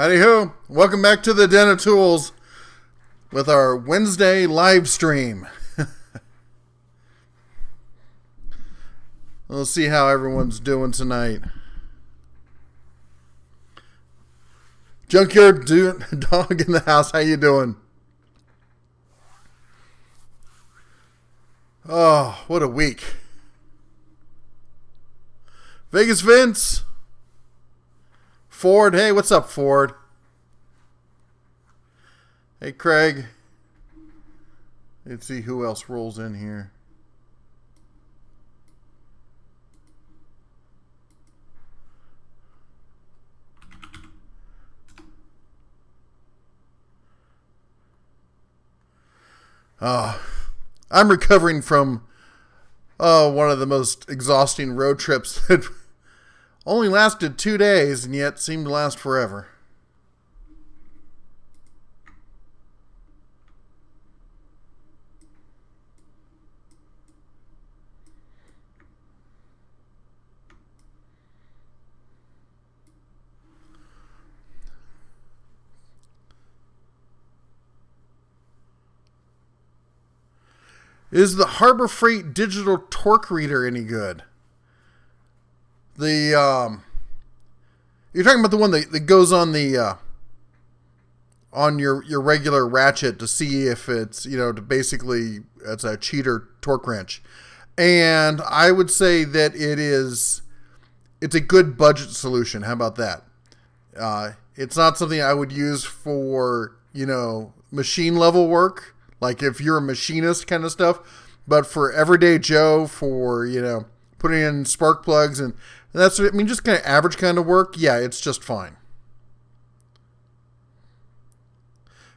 Howdy ho! Welcome back to the Den of Tools with our Wednesday live stream. We'll see how everyone's doing tonight. Junkyard dog in the house, how you doing? Oh, what a week. Vegas Vince. Ford, hey, what's up, Ford? Hey, Craig. Let's see who else rolls in here. I'm recovering from one of the most exhausting road trips that only lasted 2 days and yet seemed to last forever. Is the Harbor Freight digital torque reader any good? You're talking about the one that goes on the on your regular ratchet to see if it's, it's a cheater torque wrench. And I would say that it's a good budget solution. How about that? It's not something I would use for, machine level work, like if you're a machinist kind of stuff, but for everyday Joe, for, putting in spark plugs and just kind of average kind of work. Yeah, it's just fine.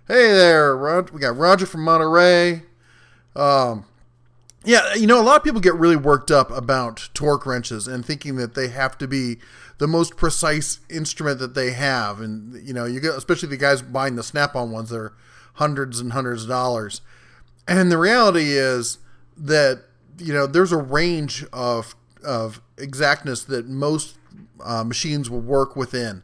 Hey there, we got Roger from Monterey. A lot of people get really worked up about torque wrenches and thinking that they have to be the most precise instrument that they have. And, you get, especially the guys buying the Snap-on ones that are hundreds and hundreds of dollars. And the reality is that, there's a range of exactness that most machines will work within.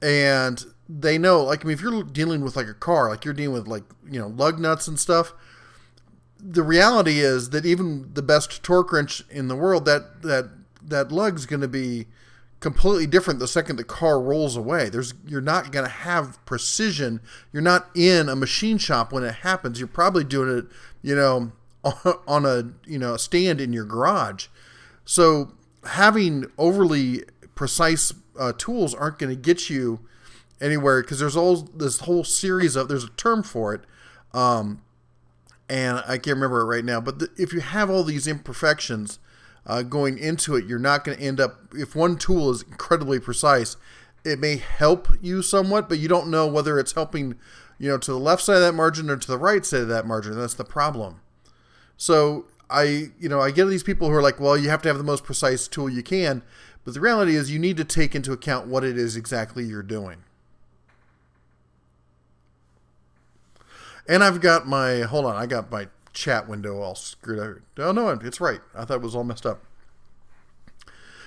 And they know, if you're dealing with like a car, like you're dealing with lug nuts and stuff, the reality is that even the best torque wrench in the world, that lug's going to be completely different the second the car rolls away. You're not going to have precision. You're not in a machine shop when it happens. You're probably doing it, on a stand in your garage. So having overly precise tools aren't going to get you anywhere, because there's this whole series there's a term for it, and I can't remember it right now. But if you have all these imperfections going into it, you're not going to end up, if one tool is incredibly precise, it may help you somewhat, but you don't know whether it's helping, to the left side of that margin or to the right side of that margin. That's the problem. So I get these people who are like, well, you have to have the most precise tool you can, but the reality is you need to take into account what it is exactly you're doing. And I got my chat window all screwed up. Oh, no, it's right. I thought it was all messed up.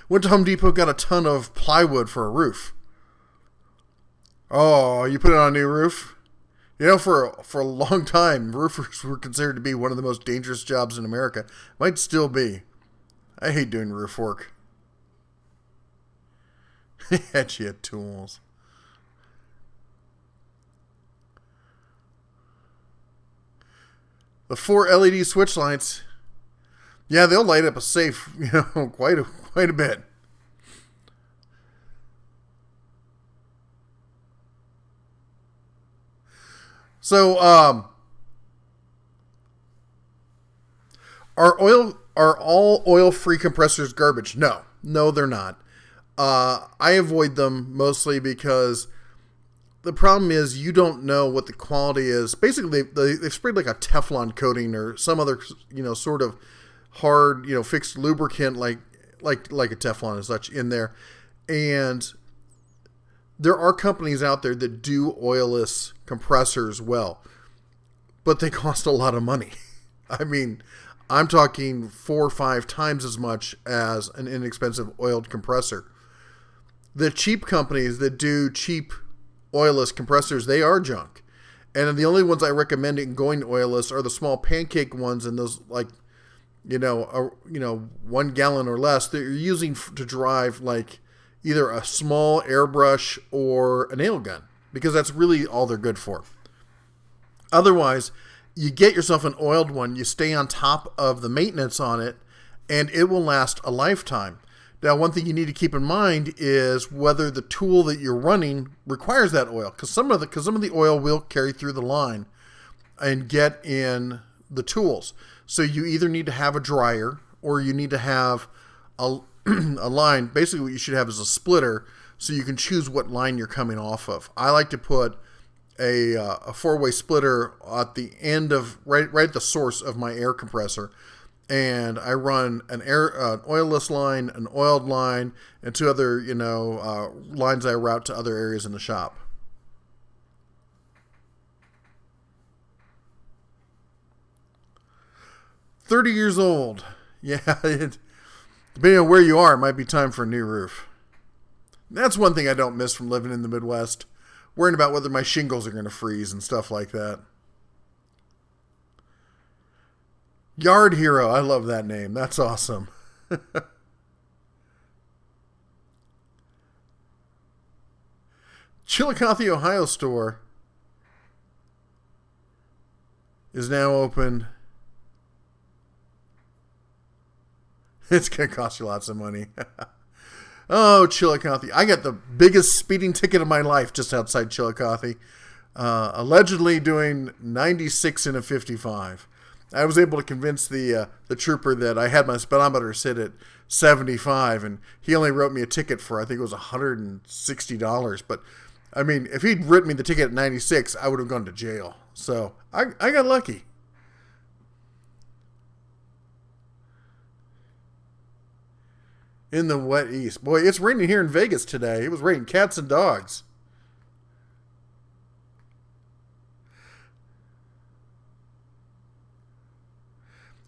Went to Home Depot, got a ton of plywood for a roof. Oh, you put it on a new roof? For a long time, roofers were considered to be one of the most dangerous jobs in America. Might still be. I hate doing roof work. Had you tools. The 4 LED switch lights, yeah, they'll light up a safe, quite a bit. So, are all oil-free compressors garbage? No, they're not. I avoid them mostly because the problem is you don't know what the quality is. Basically, they've sprayed like a Teflon coating or some other, sort of hard, fixed lubricant like a Teflon and such in there. And there are companies out there that do oilless compressors well, but they cost a lot of money. I mean, I'm talking 4 or 5 times as much as an inexpensive oiled compressor. The cheap companies that do cheap oilless compressors, they are junk. And the only ones I recommend going oilless are the small pancake ones, and those, like, 1 gallon or less that you're using to drive like either a small airbrush or a nail gun, because that's really all they're good for. Otherwise, you get yourself an oiled one, you stay on top of the maintenance on it, and it will last a lifetime. Now, one thing you need to keep in mind is whether the tool that you're running requires that oil, because some of the oil will carry through the line and get in the tools. So you either need to have a dryer, or you need to have a line. Basically, what you should have is a splitter, so you can choose what line you're coming off of. I like to put a 4-way splitter at the end of right at the source of my air compressor, and I run an oilless line, an oiled line, and 2 other lines I route to other areas in the shop. "30 years old." Yeah, depending on where you are, it might be time for a new roof. That's one thing I don't miss from living in the Midwest. Worrying about whether my shingles are going to freeze and stuff like that. Yard Hero. I love that name. That's awesome. Chillicothe, Ohio store is now open. It's going to cost you lots of money. Oh, Chillicothe. I got the biggest speeding ticket of my life just outside Chillicothe. Allegedly doing 96 in a 55. I was able to convince the trooper that I had my speedometer sit at 75, and he only wrote me a ticket for, I think it was $160. But, I mean, if he'd written me the ticket at 96, I would have gone to jail. So, I got lucky. In the wet east. Boy, it's raining here in Vegas today. It was raining cats and dogs.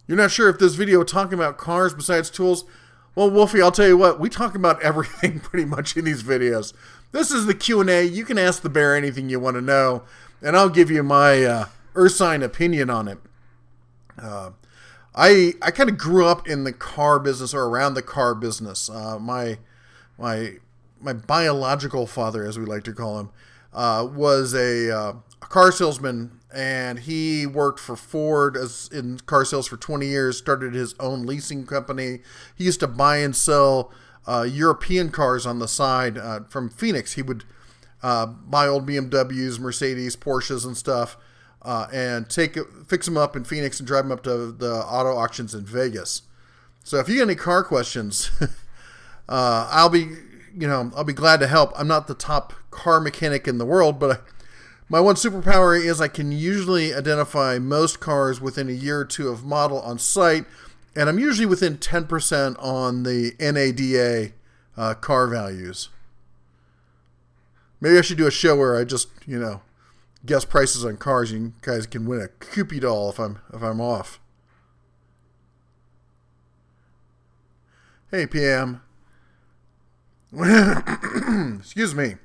You're not sure if this video talking about cars besides tools? Well, Wolfie, I'll tell you what. We talk about everything pretty much in these videos. This is the Q&A. You can ask the bear anything you want to know, and I'll give you my Ursine opinion on it. I kind of grew up in the car business, or around the car business. My biological father, as we like to call him, was a car salesman, and he worked for Ford in car sales for 20 years, started his own leasing company. He used to buy and sell European cars on the side from Phoenix. He would buy old BMWs, Mercedes, Porsches, and stuff, and fix them up in Phoenix and drive them up to the auto auctions in Vegas. So if you got any car questions, I'll be glad to help. I'm not the top car mechanic in the world, but my one superpower is I can usually identify most cars within a year or 2 of model on site, and I'm usually within 10% on the NADA car values. Maybe I should do a show where I just, guess prices on cars. You guys can win a Coopy doll if I'm off. Hey, PM. Excuse me.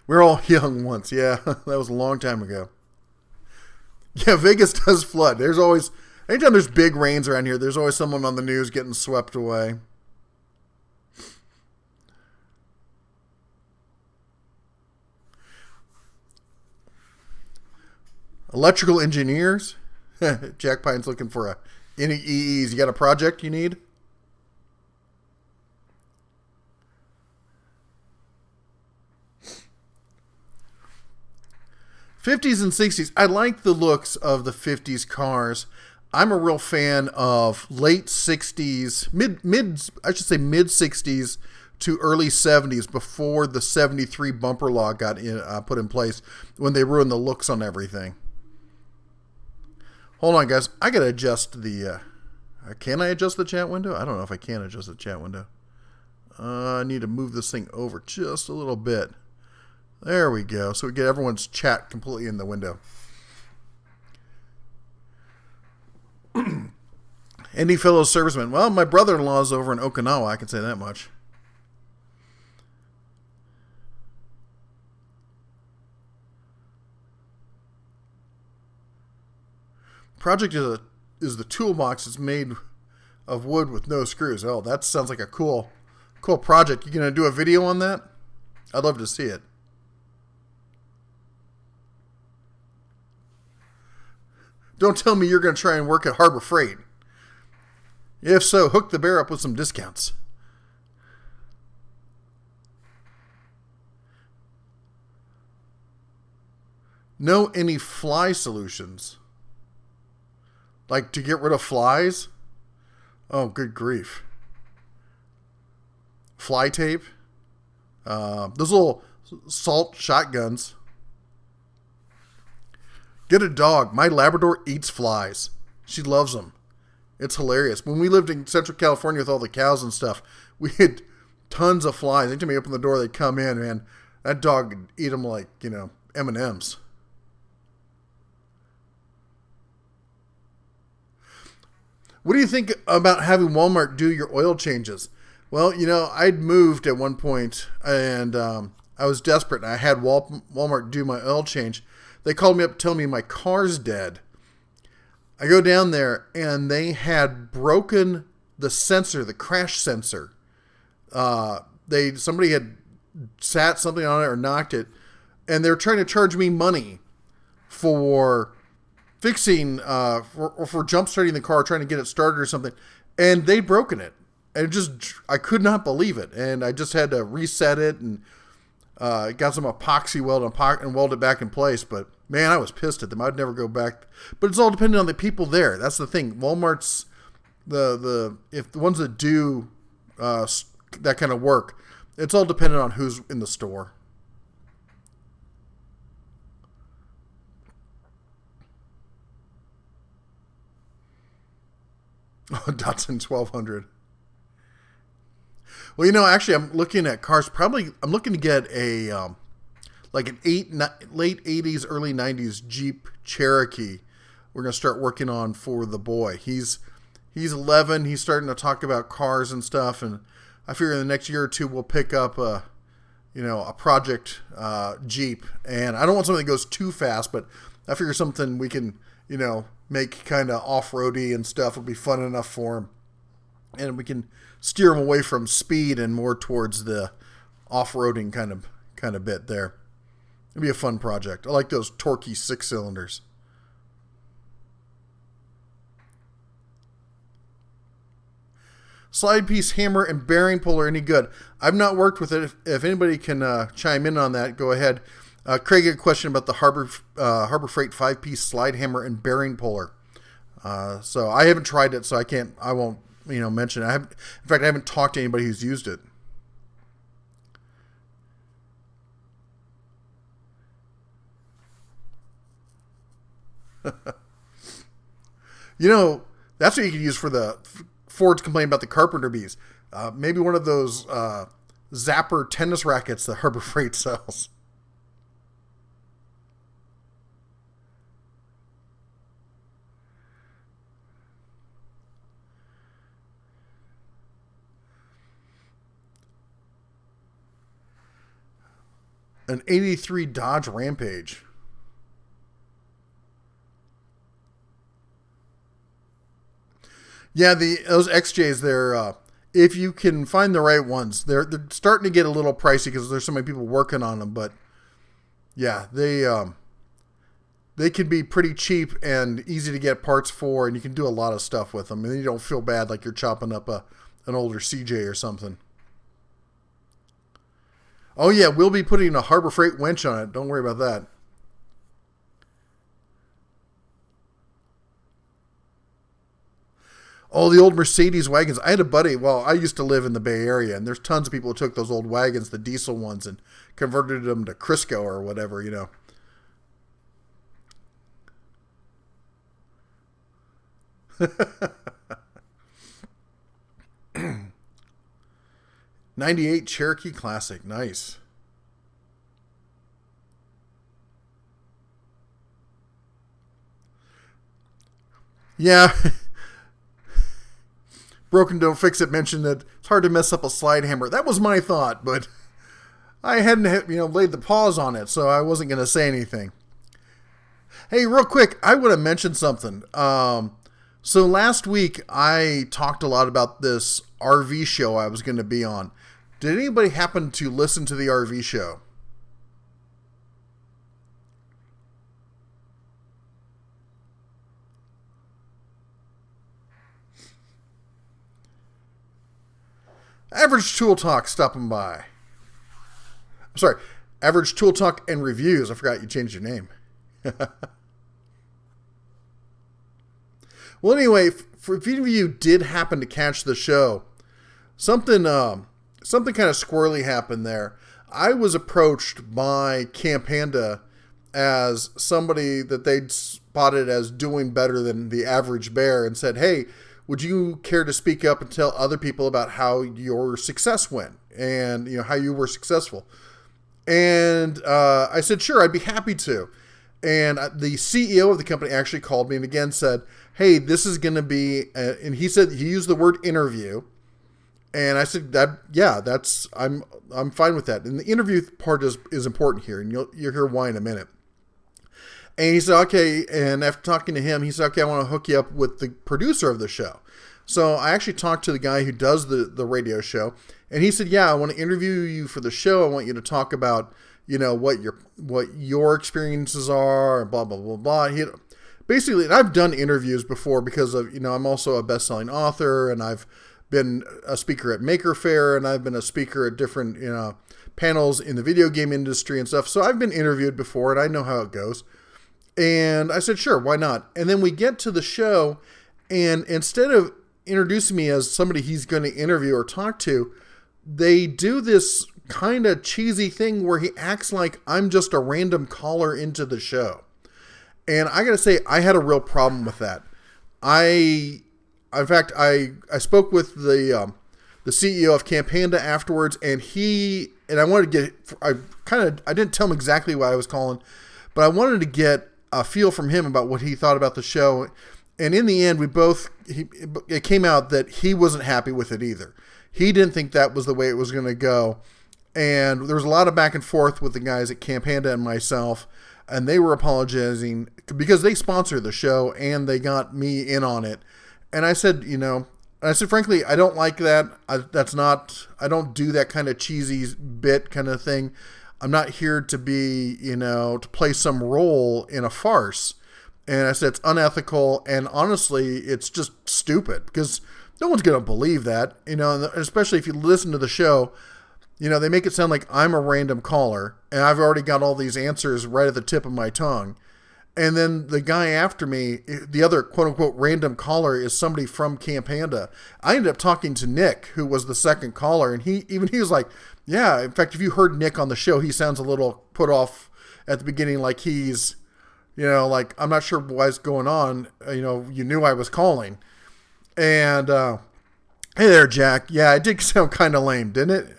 We're all young once. Yeah, that was a long time ago. Yeah, Vegas does flood. There's always, anytime there's big rains around here, there's always someone on the news getting swept away. Electrical engineers. Jack Pine's looking for any EEs. You got a project you need? '50s and '60s. I like the looks of the '50s cars. I'm a real fan of late '60s, mid '60s to early '70s, before the '73 bumper law got put in place, when they ruined the looks on everything. Hold on, guys. I gotta adjust the. Can I adjust the chat window? I don't know if I can adjust the chat window. I need to move this thing over just a little bit. There we go. So we get everyone's chat completely in the window. Any fellow servicemen? Well, my brother-in-law is over in Okinawa. I can say that much. Project is the toolbox. It's made of wood with no screws. Oh, that sounds like a cool project. You gonna do a video on that? I'd love to see it. Don't tell me you're gonna try and work at Harbor Freight. If so, hook the bear up with some discounts. Know any fly solutions? Like to get rid of flies? Oh, good grief. Fly tape? Those little salt shotguns. Get a dog. My Labrador eats flies. She loves them. It's hilarious. When we lived in Central California with all the cows and stuff, we had tons of flies. Anytime we open the door, they'd come in, man. That dog would eat them like, M&Ms. What do you think about having Walmart do your oil changes? Well, I'd moved at one point, and I was desperate, and I had Walmart do my oil change. They called me up telling me my car's dead. I go down there, and they had broken the sensor, the crash sensor. Somebody had sat something on it or knocked it, and they were trying to charge me money for fixing, for jump starting the car, trying to get it started or something, and they'd broken it. And I could not believe it. And I just had to reset it and got some epoxy weld and weld it back in place. But man, I was pissed at them. I'd never go back. But it's all dependent on the people there. That's the thing. Walmart's if the ones that do that kind of work, it's all dependent on who's in the store. Datsun 1200. Well, actually, I'm looking at cars. I'm looking to get a late 80s, early 90s Jeep Cherokee. We're gonna start working on for the boy. He's 11. He's starting to talk about cars and stuff, and I figure in the next year or two we'll pick up a project Jeep. And I don't want something that goes too fast, but I figure something we can make kind of off-roady and stuff will be fun enough for him. And we can steer him away from speed and more towards the off-roading kind of bit there. It'll be a fun project. I like those torquey 6-cylinders. Slide piece hammer and bearing puller any good? I've not worked with it. If anybody can chime in on that, go ahead. Craig had a question about the Harbor Freight 5-piece slide hammer and bearing puller. So I haven't tried it, so I won't mention it. In fact, I haven't talked to anybody who's used it. That's what you could use for the Ford's complaint about the carpenter bees. Maybe one of those zapper tennis rackets that Harbor Freight sells. An 83 Dodge Rampage. Yeah, those XJs, they're if you can find the right ones, they're starting to get a little pricey because there's so many people working on them. But yeah, they can be pretty cheap and easy to get parts for, and you can do a lot of stuff with them, and then you don't feel bad like you're chopping up an older CJ or something. Oh yeah, we'll be putting a Harbor Freight winch on it. Don't worry about that. Oh, the old Mercedes wagons. I had a buddy, I used to live in the Bay Area, and there's tons of people who took those old wagons, the diesel ones, and converted them to Crisco or whatever, 98 Cherokee Classic. Nice. Yeah. Broken Don't Fix It mentioned that it's hard to mess up a slide hammer. That was my thought, but I hadn't laid the pause on it, so I wasn't going to say anything. Hey, real quick, I want to mention something. So last week I talked a lot about this RV show I was going to be on. Did anybody happen to listen to the RV show? Average Tool Talk stopping by. I'm sorry, Average Tool Talk and Reviews. I forgot you changed your name. Well, anyway, if any of you did happen to catch the show, something kind of squirrely happened there. I was approached by Camp Panda as somebody that they'd spotted as doing better than the average bear and said, hey, would you care to speak up and tell other people about how your success went and how you were successful? And I said, sure, I'd be happy to. And the CEO of the company actually called me and again said, hey, this is going to be, and he said, he used the word interview. And I said I'm fine with that. And the interview part is important here. And you'll hear why in a minute. And he said, okay. And after talking to him, he said, okay, I want to hook you up with the producer of the show. So I actually talked to the guy who does the radio show. And he said, yeah, I want to interview you for the show. I want you to talk about, what your experiences are and blah, blah, blah, blah. Basically, and I've done interviews before because of, I'm also a best-selling author and I've been a speaker at Maker Faire and I've been a speaker at different, panels in the video game industry and stuff. So I've been interviewed before and I know how it goes. And I said, sure, why not? And then we get to the show and instead of introducing me as somebody he's going to interview or talk to, they do this kind of cheesy thing where he acts like I'm just a random caller into the show. And I got to say, I had a real problem with that. I spoke with the CEO of Camp Panda afterwards, and I wanted to I didn't tell him exactly why I was calling, but I wanted to get a feel from him about what he thought about the show. And in the end, it came out that he wasn't happy with it either. He didn't think that was the way it was going to go. And there was a lot of back and forth with the guys at Camp Panda and myself, and they were apologizing because they sponsor the show and they got me in on it. And I said, frankly, I don't like that. I don't do that kind of cheesy bit kind of thing. I'm not here to be, to play some role in a farce. And I said, it's unethical. And honestly, it's just stupid because no one's going to believe that, and especially if you listen to the show, they make it sound like I'm a random caller and I've already got all these answers right at the tip of my tongue. And then the guy after me, the other quote unquote random caller is somebody from Camp Panda. I ended up talking to Nick, who was the second caller. And he was like, yeah, in fact, if you heard Nick on the show, he sounds a little put off at the beginning. Like he's, like, I'm not sure what's going on. You knew I was calling. And, hey there, Jack. Yeah, it did sound kind of lame, didn't it?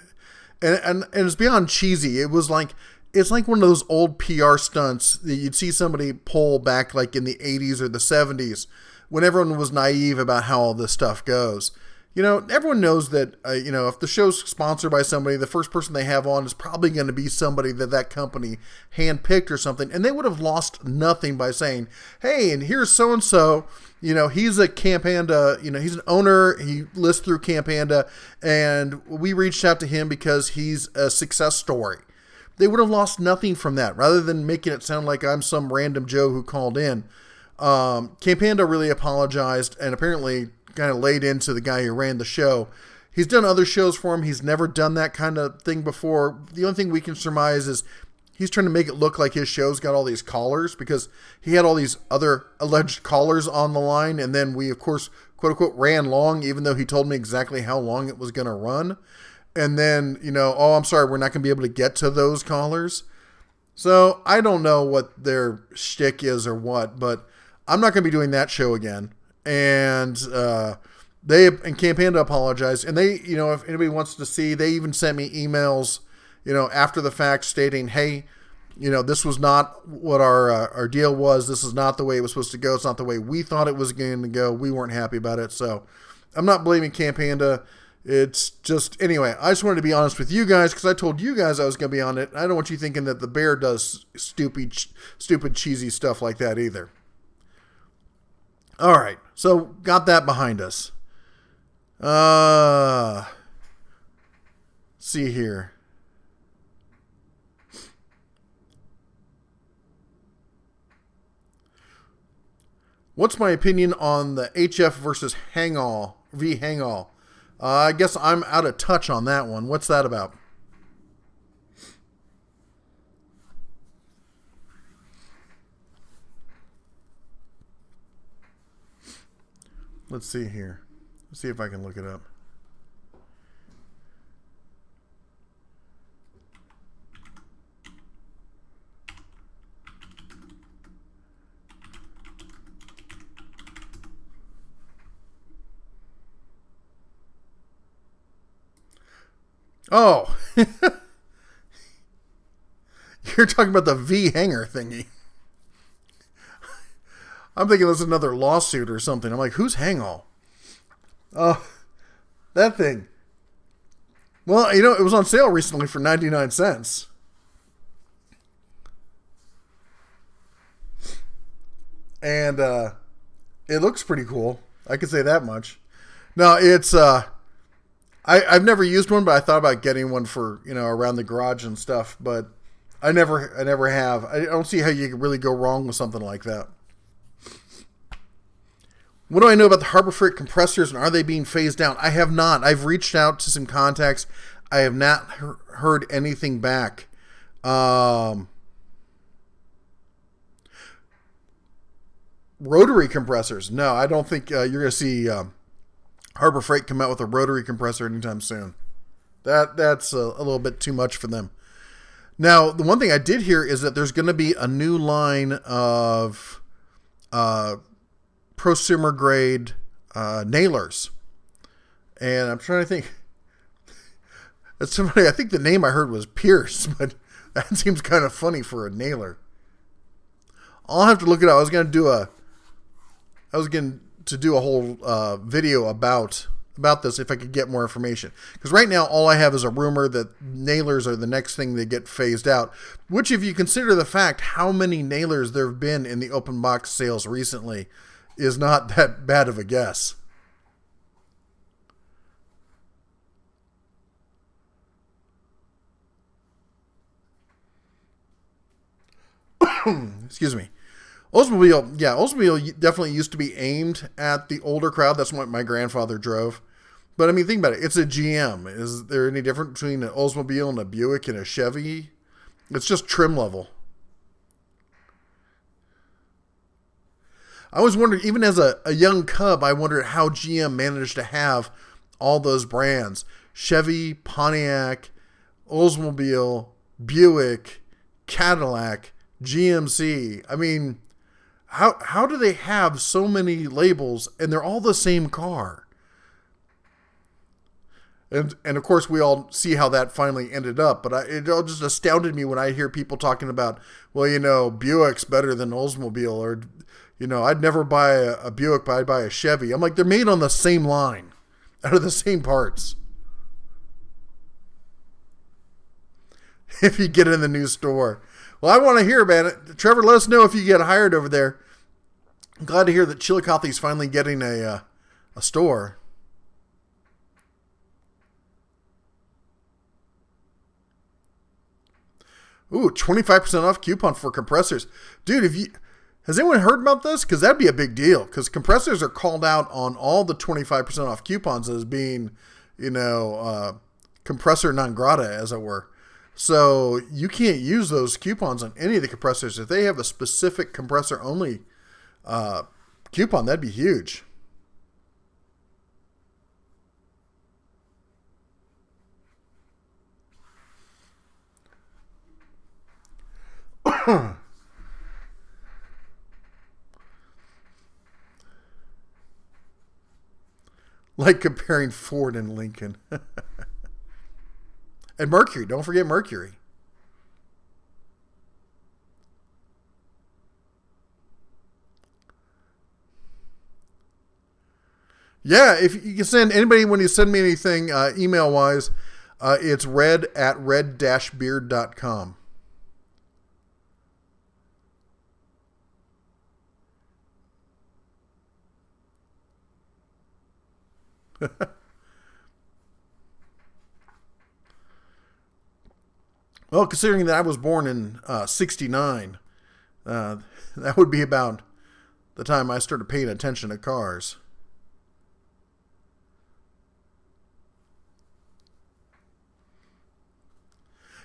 And it's beyond cheesy. It's like one of those old PR stunts that you'd see somebody pull back like in the 80s or the 70s when everyone was naive about how all this stuff goes. Everyone knows that, if the show's sponsored by somebody, the first person they have on is probably going to be somebody that company handpicked or something. And they would have lost nothing by saying, hey, and here's so-and-so, he's a Camp Panda, he's an owner. He lists through Camp Panda and we reached out to him because he's a success story. They would have lost nothing from that rather than making it sound like I'm some random Joe who called in. Camp Panda really apologized and apparently kind of laid into the guy who ran the show. He's done other shows for him. He's never done that kind of thing before. The only thing we can surmise is he's trying to make it look like his show's got all these callers because he had all these other alleged callers on the line. And then we, of course, quote unquote, ran long, even though he told me exactly how long it was going to run. And then, oh, I'm sorry, we're not going to be able to get to those callers. So I don't know what their shtick is or what, but I'm not going to be doing that show again. And Camp Panda apologized, and they, if anybody wants to see, they even sent me emails, after the fact stating, hey, this was not what our deal was. This is not the way it was supposed to go. It's not the way we thought it was going to go. We weren't happy about it. So I'm not blaming Camp Panda. It's just, anyway, I just wanted to be honest with you guys because I told you guys I was going to be on it. I don't want you thinking that DaBEAR does stupid, cheesy stuff like that either. All right, so got that behind us. See here. What's my opinion on the HF versus Hangall? I guess I'm out of touch on that one. What's that about? Let's see here. Let's see if I can look it up. Oh, you're talking about the V hanger thingy. I'm thinking that's another lawsuit or something. I'm like, who's Hangall? Oh, that thing. Well, it was on sale recently for 99 cents. And it looks pretty cool. I could say that much. No, it's I've never used one, but I thought about getting one for, around the garage and stuff, but I never have. I don't see how you can really go wrong with something like that. What do I know about the Harbor Freight compressors, and are they being phased down? I have not. I've reached out to some contacts. I have not heard anything back. Rotary compressors. No, I don't think you're going to see Harbor Freight come out with a rotary compressor anytime soon. That's a little bit too much for them. Now, the one thing I did hear is that there's going to be a new line of prosumer grade nailers, and I'm trying to think. That's somebody. I think the name I heard was Pierce, but that seems kind of funny for a nailer. I'll have to look it up. I was going to do a whole video about this if I could get more information. Because right now, all I have is a rumor that nailers are the next thing that get phased out. Which, if you consider the fact how many nailers there have been in the open box sales recently, is not that bad of a guess. Excuse me. Oldsmobile definitely used to be aimed at the older crowd. That's what my grandfather drove. But I mean, think about it. It's a GM. Is there any difference between an Oldsmobile and a Buick and a Chevy? It's just trim level. I always wondered, even as a young cub, I wondered how GM managed to have all those brands. Chevy, Pontiac, Oldsmobile, Buick, Cadillac, GMC. I mean, how do they have so many labels and they're all the same car? And of course, we all see how that finally ended up. But it all just astounded me when I hear people talking about, well, Buick's better than Oldsmobile, or I'd never buy a Buick, but I'd buy a Chevy. I'm like, they're made on the same line, out of the same parts. If you get it in the new store. Well, I want to hear about it. Trevor, let us know if you get hired over there. I'm glad to hear that Chillicothe's finally getting a store. Ooh, 25% off coupon for compressors. Dude, has anyone heard about this? Because that'd be a big deal. Because compressors are called out on all the 25% off coupons as being, compressor non grata, as it were. So you can't use those coupons on any of the compressors. If they have a specific compressor only coupon, that'd be huge. Like comparing Ford and Lincoln. And Mercury. Don't forget Mercury. Yeah, if you can send anybody, when you send me anything email wise, it's red@red-beard.com. Well, considering that I was born in '69, that would be about the time I started paying attention to cars.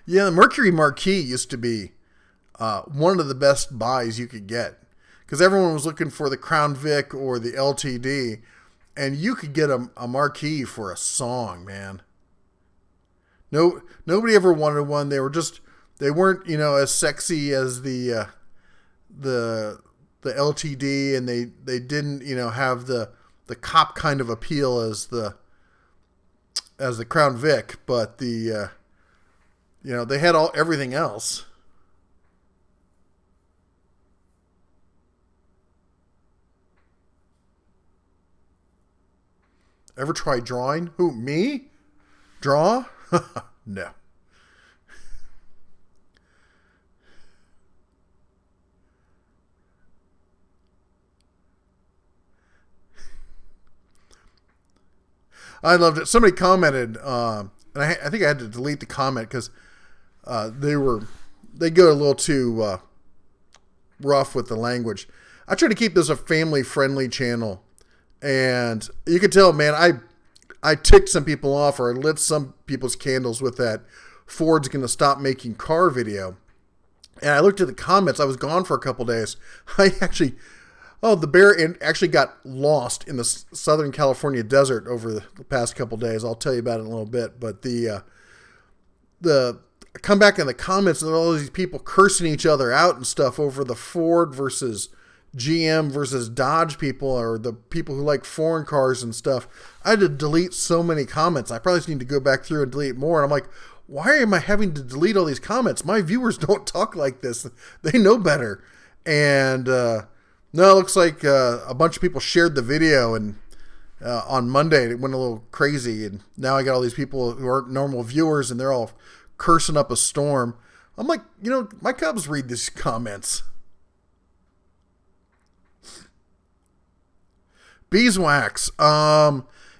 Yeah, the Mercury Marquis used to be one of the best buys you could get because everyone was looking for the Crown Vic or the LTD, and you could get a Marquis for a song, man. No, nobody ever wanted one. They weren't as sexy as the the LTD, and they didn't have the cop kind of appeal as the Crown Vic, but they had everything else. Ever try drawing? Who, me? Draw? No. I loved it. Somebody commented, and I think I had to delete the comment because they go a little too rough with the language. I try to keep this a family friendly channel, and you can tell, man, I ticked some people off, or I lit some people's candles with that Ford's going to stop making car video. And I looked at the comments. I was gone for a couple days. The bear actually got lost in the Southern California desert over the past couple days. I'll tell you about it in a little bit. But the come back in the comments, and all these people cursing each other out and stuff over the Ford versus GM versus Dodge people, or the people who like foreign cars and stuff. I had to delete so many comments. I probably just need to go back through and delete more. And I'm like, why am I having to delete all these comments? My viewers don't talk like this. They know better. And no, it looks like a bunch of people shared the video, and on Monday it went a little crazy. And now I got all these people who aren't normal viewers, and they're all cursing up a storm. I'm like, my Cubs read these comments. Beeswax.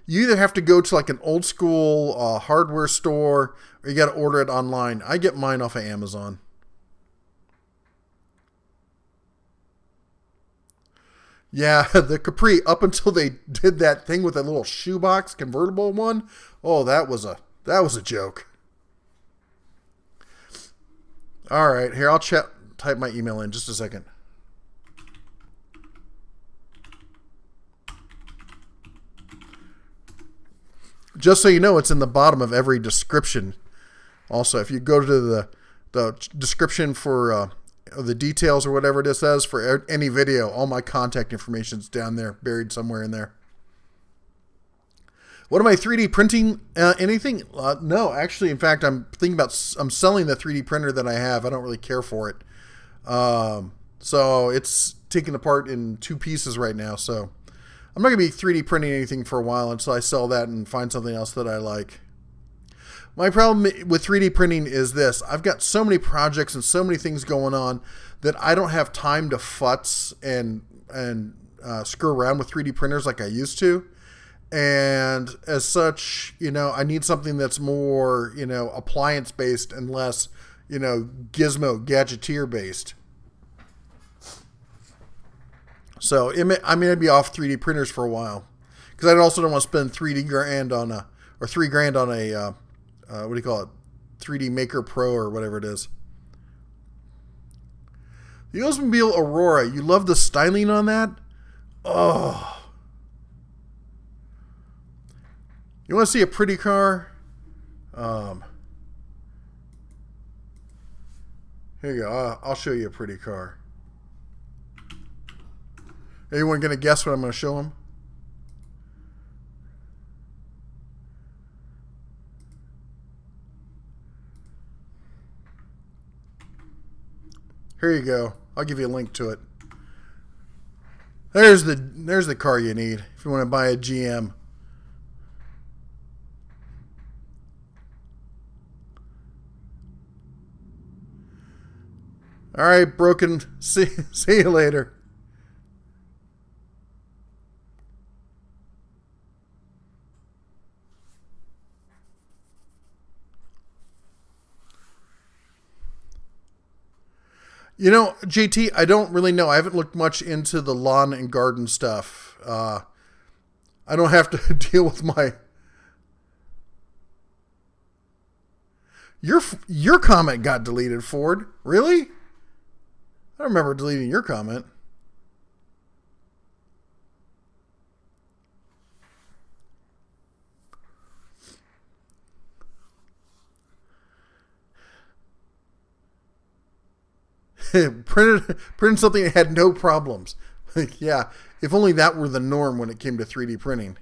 You either have to go to like an old school hardware store, or you got to order it online. I get mine off of Amazon. Yeah, the Capri, up until they did that thing with that little shoebox convertible one. Oh, that was a joke. All right, here, I'll type my email in just a second. Just so you know, it's in the bottom of every description. Also, if you go to the description for the details or whatever it says for any video, all my contact information is down there, buried somewhere in there. What am I 3D printing anything? No, actually, in fact, I'm selling the 3D printer that I have. I don't really care for it. So it's taken apart in two pieces right now. So I'm not going to be 3D printing anything for a while until I sell that and find something else that I like. My problem with 3D printing is this. I've got so many projects and so many things going on that I don't have time to futz and screw around with 3D printers like I used to. And as such, I need something that's more, appliance based and less, gizmo gadgeteer based. So I may be off 3D printers for a while, because I also don't want to spend $3 grand on a what do you call it? 3D Maker Pro or whatever it is. The Oldsmobile Aurora. You love the styling on that? Oh. You want to see a pretty car? Here you go. I'll show you a pretty car. Anyone going to guess what I'm going to show them? Here you go. I'll give you a link to it. There's the car you need if you want to buy a GM. All right, broken. See you later. You know, JT, I don't really know. I haven't looked much into the lawn and garden stuff. I don't have to deal with my... Your comment got deleted, Ford. Really? I don't remember deleting your comment. printed something that had no problems. Yeah, if only that were the norm when it came to 3D printing.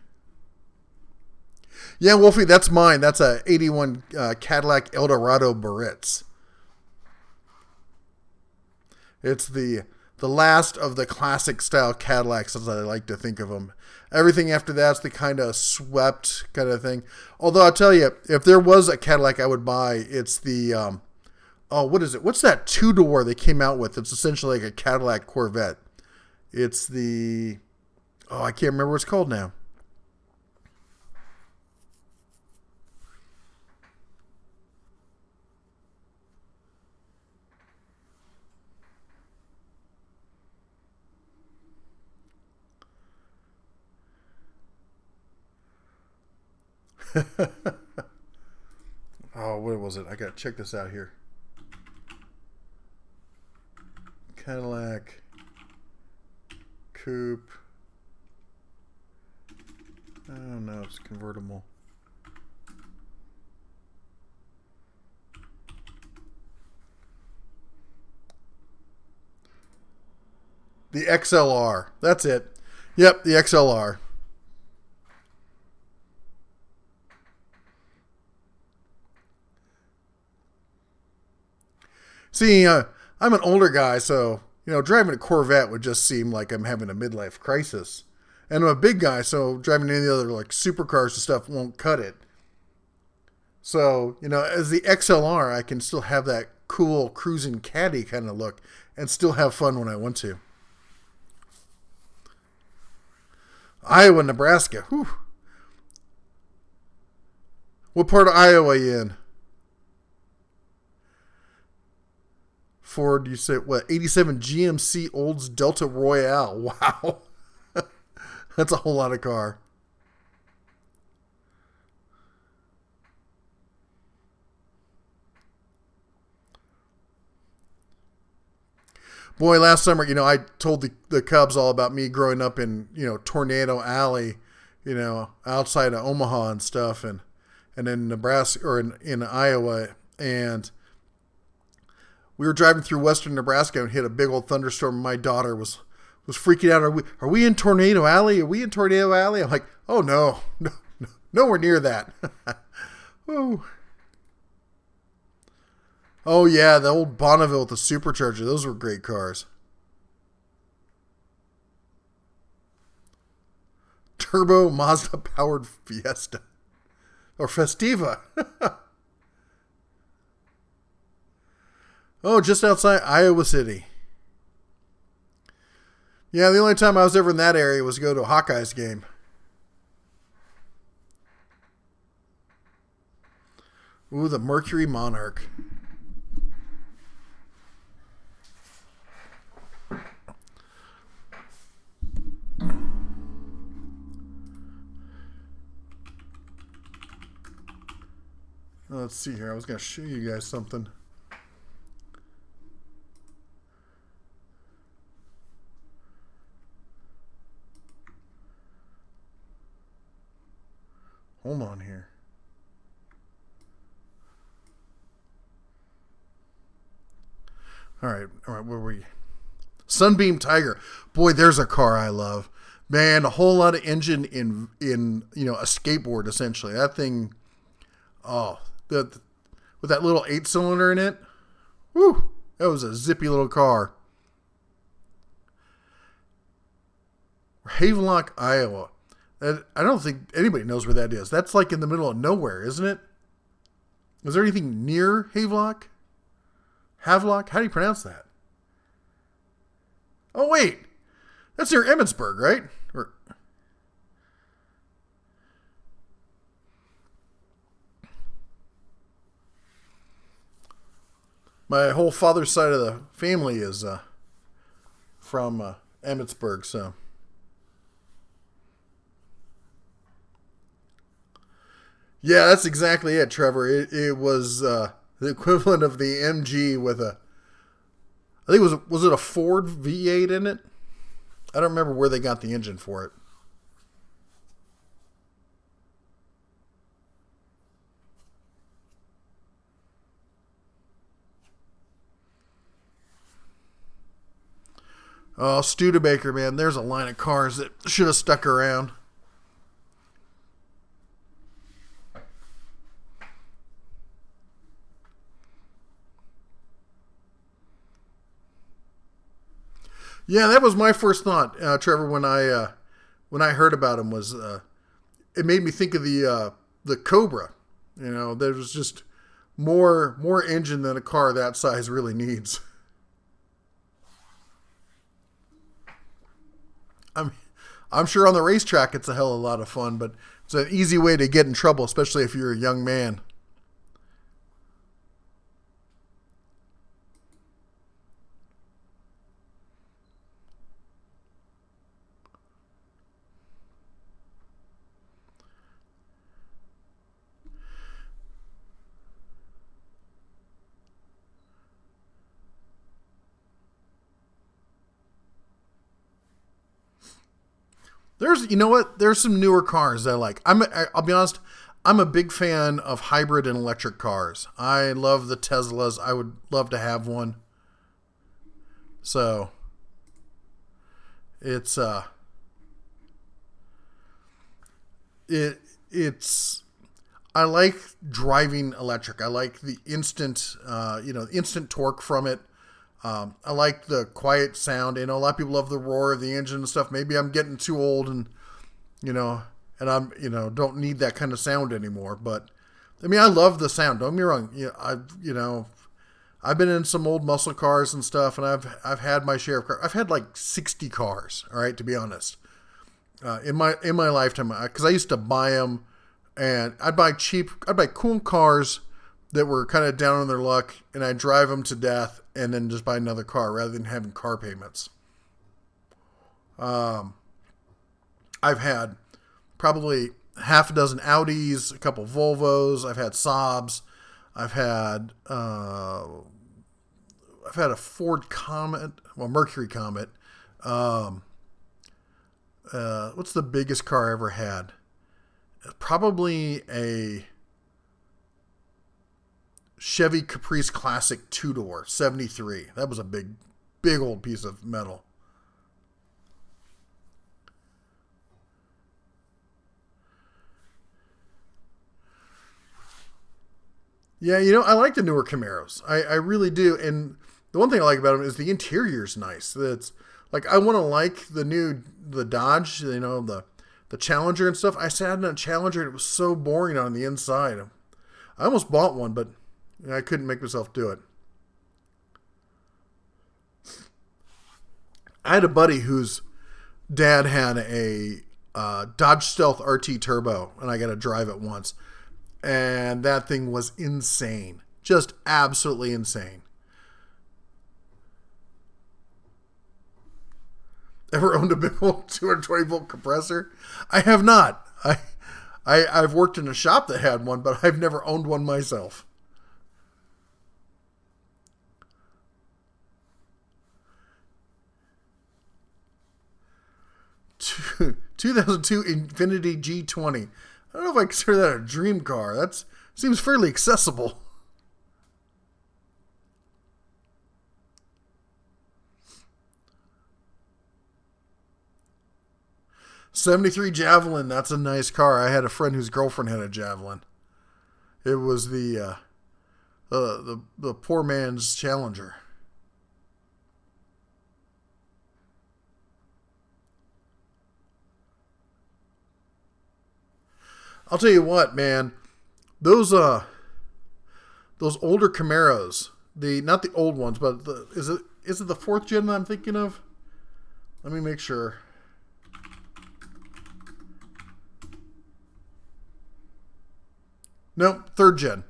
Yeah, Wolfie, that's mine. That's a 81 Cadillac Eldorado Barrettes. It's the last of the classic style Cadillacs, as I like to think of them. Everything after that's the kind of swept kind of thing. Although I'll tell you, if there was a Cadillac I would buy, it's the what is it? What's that two-door they came out with? It's essentially like a Cadillac Corvette. It's the I can't remember what it's called now. What was it? I gotta check this out here. Cadillac Coupe. I don't know. It's convertible. The XLR. That's it. Yep, the XLR. See, I'm an older guy, so, driving a Corvette would just seem like I'm having a midlife crisis. And I'm a big guy, so driving any other, like, supercars and stuff won't cut it. So, as the XLR, I can still have that cool cruising caddy kind of look and still have fun when I want to. Iowa, Nebraska. Whew. What part of Iowa are you in? Ford, you said, 87 GMC Olds Delta Royale. Wow. That's a whole lot of car. Boy, last summer, I told the Cubs all about me growing up in, Tornado Alley, outside of Omaha and stuff, and in Nebraska, or in Iowa, and we were driving through western Nebraska and hit a big old thunderstorm. My daughter was freaking out. Are we in Tornado Alley? Are we in Tornado Alley? I'm like, oh no, nowhere near that. Ooh. Oh yeah, the old Bonneville with the supercharger. Those were great cars. Turbo Mazda powered Fiesta or Festiva. Oh, just outside Iowa City. Yeah, the only time I was ever in that area was to go to a Hawkeyes game. Ooh, the Mercury Monarch. Let's see here. I was going to show you guys something. Hold on here. All right, where were we? Sunbeam Tiger. Boy, there's a car I love. Man, a whole lot of engine in a skateboard essentially. That thing, with that little 8-cylinder in it. Woo! That was a zippy little car. Havelock, Iowa. I don't think anybody knows where that is. That's like in the middle of nowhere, isn't it? Is there anything near Havelock? Havelock? How do you pronounce that? Oh, wait. That's near Emmitsburg, right? My whole father's side of the family is from Emmitsburg, so. Yeah, that's exactly it, Trevor. It was the equivalent of the MG with I think was it a Ford V8 in it? I don't remember where they got the engine for it. Oh, Studebaker, man, there's a line of cars that should have stuck around. Yeah, that was my first thought, Trevor. When I heard about him, was it made me think of the Cobra. You know, there was just more engine than a car that size really needs. I'm I'm sure on the racetrack it's a hell of a lot of fun, but it's an easy way to get in trouble, especially if you're a young man. You know what? There's some newer cars that I like. I'll be honest. I'm a big fan of hybrid and electric cars. I love the Teslas. I would love to have one. So it's it it's I like driving electric. I like the instant torque from it. I like the quiet sound. You know, a lot of people love the roar of the engine and stuff. Maybe I'm getting too old and, you know, and I'm, don't need that kind of sound anymore. But I mean, I love the sound. Don't get me wrong. I've been in some old muscle cars and stuff, and I've had my share of cars. I've had like 60 cars. All right, to be honest, in my lifetime, because I used to buy them, and I'd buy cool cars that were kind of down on their luck, and I'd drive them to death, and then just buy another car rather than having car payments. I've had probably half a dozen Audis, a couple Volvos. I've had Saabs. I've had a Ford Comet, Mercury Comet. What's the biggest car I ever had? Probably a Chevy Caprice Classic 2-door, 73. That was a big old piece of metal. Yeah, I like the newer Camaros. I really do. And the one thing I like about them is the interior's nice. That's like, I want to like the Dodge, the Challenger and stuff. I sat in a Challenger and it was so boring on the inside. I almost bought one, but I couldn't make myself do it. I had a buddy whose dad had a Dodge Stealth RT Turbo, and I got to drive it once. And that thing was insane. Just absolutely insane. Ever owned a big old 220 volt compressor? I have not. I've worked in a shop that had one, but I've never owned one myself. 2002 Infiniti G20. I don't know if I consider that a dream car. That seems fairly accessible. 73 Javelin. That's a nice car. I had a friend whose girlfriend had a Javelin. It was the poor man's Challenger. I'll tell you what, man. Those older Camaros, not the old ones, but is it the 4th gen that I'm thinking of? Let me make sure. No, 3rd gen.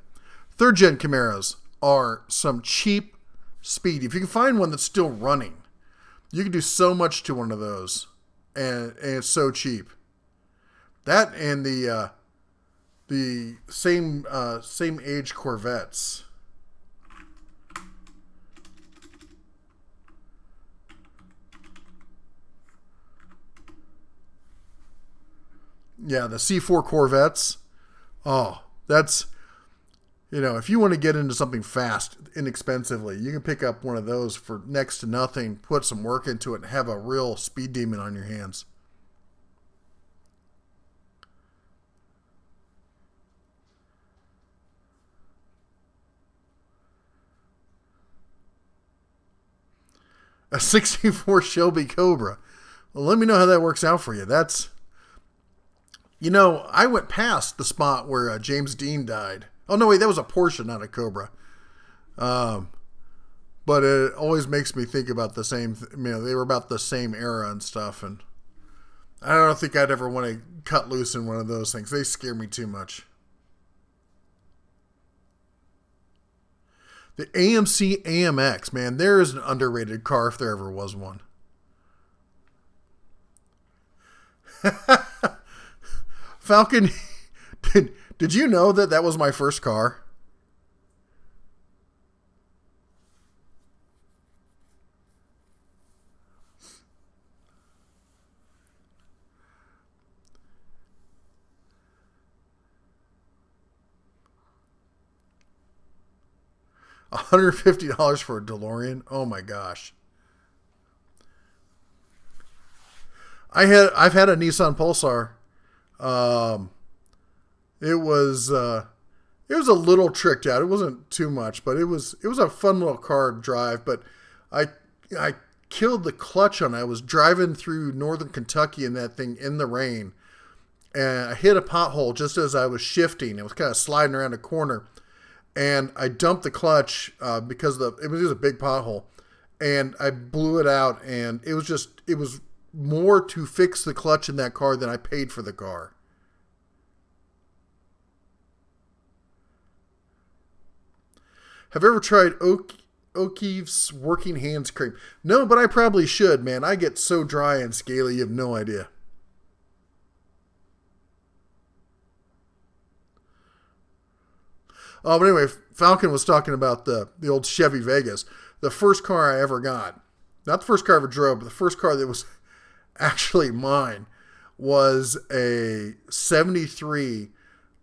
3rd gen Camaros are some cheap speed. If you can find one that's still running, you can do so much to one of those, and it's so cheap. That and the same age Corvettes. Yeah, the C4 Corvettes. Oh, that's, if you want to get into something fast, inexpensively, you can pick up one of those for next to nothing, put some work into it, and have a real speed demon on your hands. A 64 Shelby Cobra. Well, let me know how that works out for you. That's, I went past the spot where James Dean died. Oh, no, wait, that was a Porsche, not a Cobra. But it always makes me think about the same, they were about the same era and stuff. And I don't think I'd ever want to cut loose in one of those things. They scare me too much. The AMC AMX, man, there is an underrated car if there ever was one. Falcon, did you know that was my first car? $150 for a DeLorean? Oh my gosh. I've had a Nissan Pulsar. It was a little tricked out. It wasn't too much, but it was a fun little car to drive. But I killed the clutch on it. I was driving through northern Kentucky in that thing in the rain, and I hit a pothole just as I was shifting. It was kind of sliding around a corner, and I dumped the clutch because it was a big pothole, and I blew it out. And it was more to fix the clutch in that car than I paid for the car. Have you ever tried O'Keeffe's Working Hands Cream? No, but I probably should, man. I get so dry and scaly, you have no idea. Oh, but anyway, Falcon was talking about the old Chevy Vegas. The first car I ever got, not the first car I ever drove, but the first car that was actually mine, was a 73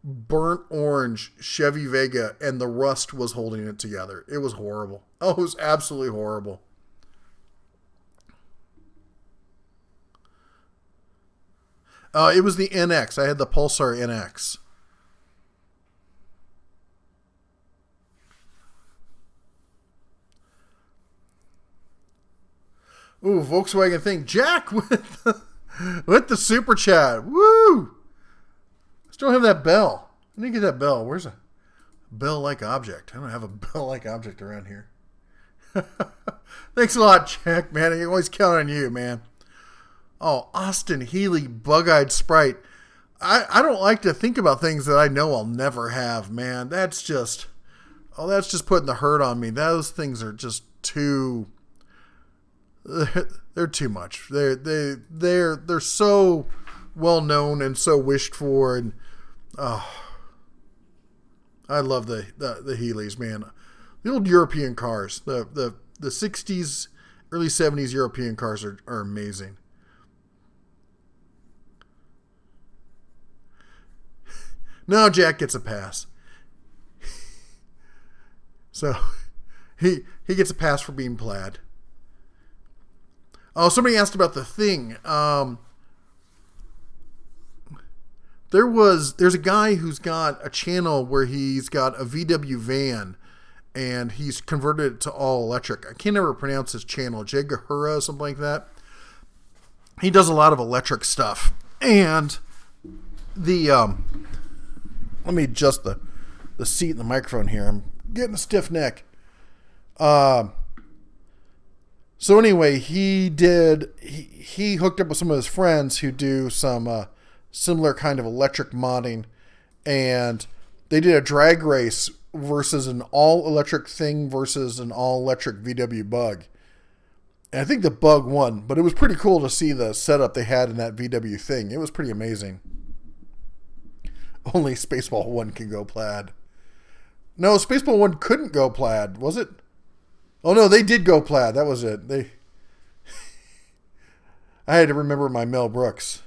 burnt orange Chevy Vega, and the rust was holding it together. It was horrible. Oh, it was absolutely horrible. It was the NX. I had the Pulsar NX. Ooh, Volkswagen thing. Jack with the super chat. Woo! Still have that bell. I didn't get that bell. Where's a bell-like object? I don't have a bell-like object around here. Thanks a lot, Jack, man. I can always count on you, man. Oh, Austin Healy, bug-eyed Sprite. I don't like to think about things that I know I'll never have, man. That's just putting the hurt on me. Those things are just too... They're too much. They're so well known and so wished for, and I love the Healys, man. The old European cars, the 60s, early 70s European cars are amazing. No, Jack gets a pass. So he gets a pass for being plaid. Oh, somebody asked about the thing. There's a guy who's got a channel where he's got a VW van, and he's converted it to all electric. I can't ever pronounce his channel, Jegahura, something like that. He does a lot of electric stuff, and the Let me adjust the seat and the microphone here. I'm getting a stiff neck. So anyway, he hooked up with some of his friends who do some similar kind of electric modding, and they did a drag race versus an all-electric thing versus an all-electric VW Bug. And I think the Bug won, but it was pretty cool to see the setup they had in that VW thing. It was pretty amazing. Only Spaceball 1 can go plaid. No, Spaceball 1 couldn't go plaid, was it? Oh no, they did go plaid. That was it. I had to remember my Mel Brooks.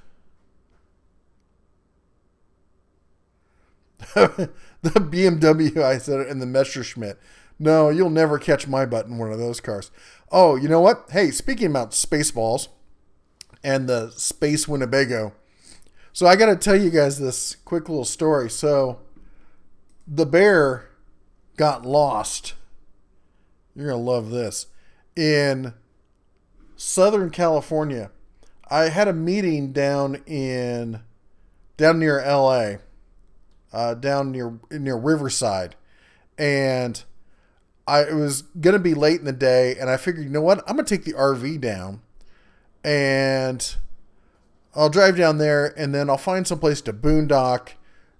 The BMW, I said it, and the Messerschmitt. No, you'll never catch my butt in one of those cars. Oh, you know what? Hey, speaking about Spaceballs and the Space Winnebago. So I got to tell you guys this quick little story. So DaBEAR got lost. You're going to love this. In Southern California, I had a meeting down near LA, down near Riverside. And it was going to be late in the day, and I figured, you know what? I'm going to take the RV down, and I'll drive down there, and then I'll find some place to boondock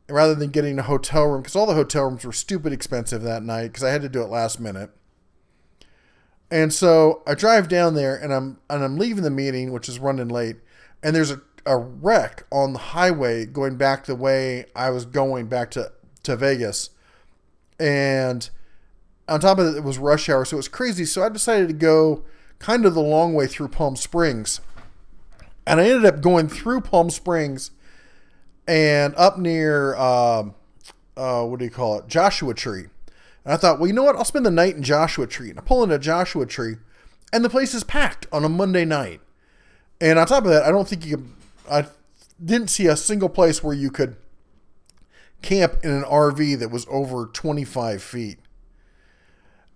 rather than getting a hotel room, because all the hotel rooms were stupid expensive that night because I had to do it last minute. And so I drive down there, and I'm leaving the meeting, which is running late, and there's a wreck on the highway going back the way I was going back to Vegas. And on top of it, it was rush hour, so it was crazy. So I decided to go kind of the long way through Palm Springs. And I ended up going through Palm Springs and up near, Joshua Tree. And I thought, well, you know what? I'll spend the night in Joshua Tree. And I pull into Joshua Tree, and the place is packed on a Monday night. And on top of that, I didn't see a single place where you could camp in an RV that was over 25 feet.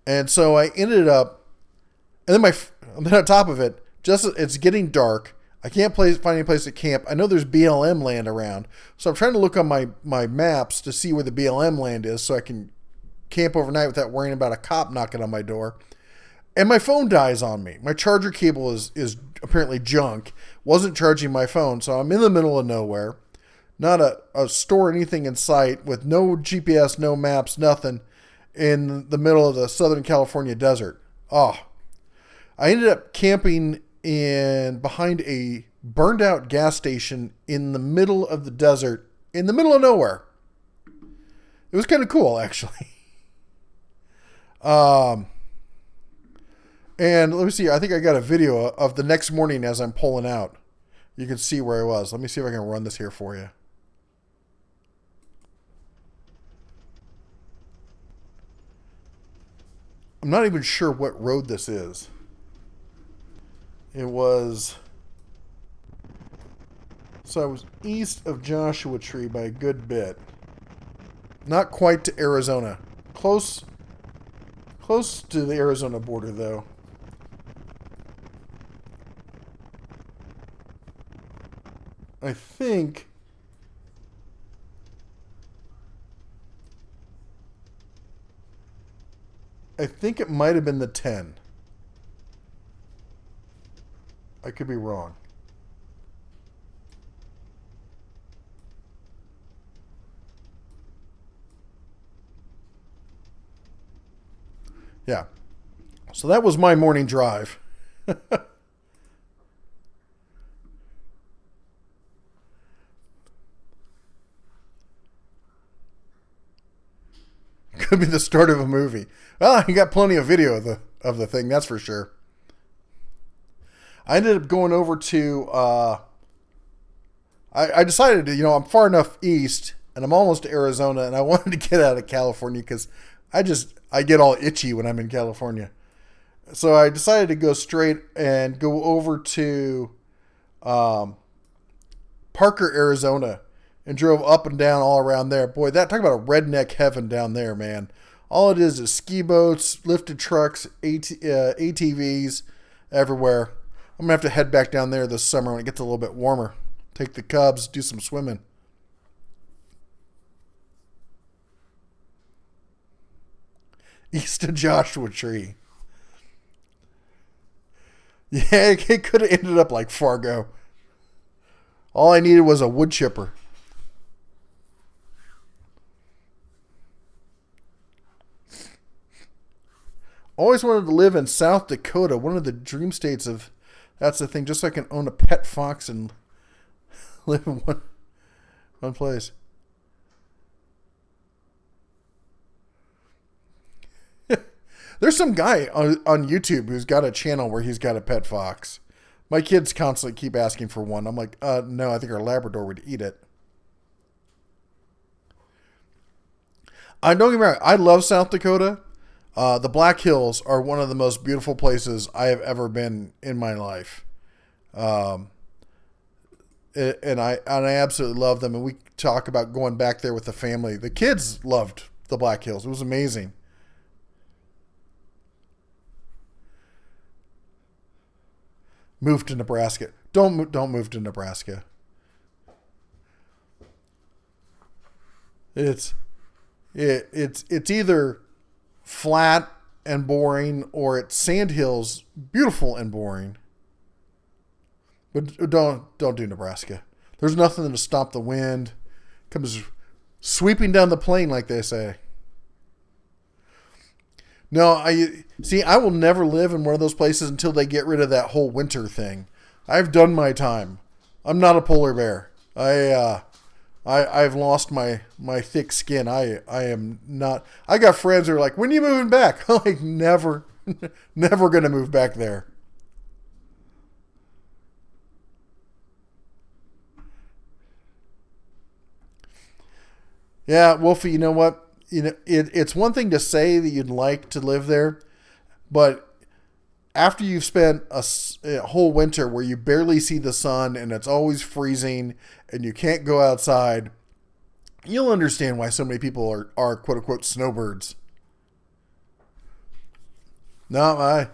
And so I ended up, and then on top of it, it's getting dark. I can't find any place to camp. I know there's BLM land around. So I'm trying to look on my maps to see where the BLM land is so I can camp overnight without worrying about a cop knocking on my door. And my phone dies on me. My charger cable is apparently junk. Wasn't charging my phone. So I'm in the middle of nowhere. Not a store or anything in sight, with no GPS, no maps, nothing, in the middle of the Southern California desert. Oh, I ended up camping behind a burned out gas station in the middle of the desert, in the middle of nowhere. It was kind of cool, actually. And let me see. I think I got a video of the next morning as I'm pulling out. You can see where I was. Let me see if I can run this here for you. I'm not even sure what road this is. It was... So I was east of Joshua Tree by a good bit. Not quite to Arizona. Close to the Arizona border, though. I think it might have been the 10. I could be wrong. Yeah. So that was my morning drive. Could be the start of a movie. Well, you got plenty of video of the thing, that's for sure. I ended up going over to I decided to, I'm far enough east and I'm almost to Arizona, and I wanted to get out of California because I get all itchy when I'm in California. So I decided to go straight and go over to Parker, Arizona, and drove up and down all around there. Boy, talk about a redneck heaven down there, man. All it is ski boats, lifted trucks, ATVs everywhere. I'm going to have to head back down there this summer when it gets a little bit warmer. Take the cubs, do some swimming. East of Joshua Tree. Yeah, it could have ended up like Fargo. All I needed was a wood chipper. Always wanted to live in South Dakota, one of the dream states of. That's the thing, just so I can own a pet fox and live in one place. There's some guy on YouTube who's got a channel where he's got a pet fox. My kids constantly keep asking for one. I'm like, no, I think our Labrador would eat it. Don't get me wrong, I love South Dakota. The Black Hills are one of the most beautiful places I have ever been in my life. And I absolutely love them. And we talk about going back there with the family. The kids loved the Black Hills. It was amazing. Move to Nebraska. Don't move to Nebraska. It's either flat and boring, or it's sandhills, beautiful and boring. But don't do Nebraska. There's nothing to stop the wind. Comes sweeping down the plain, like they say. No, I will never live in one of those places until they get rid of that whole winter thing. I've done my time. I'm not a polar bear. I've lost my thick skin. I am not. I got friends who are like, when are you moving back? I'm like, never going to move back there. Yeah, Wolfie, you know what? It's one thing to say that you'd like to live there, but after you've spent a whole winter where you barely see the sun and it's always freezing and you can't go outside, you'll understand why so many people are quote unquote snowbirds. No,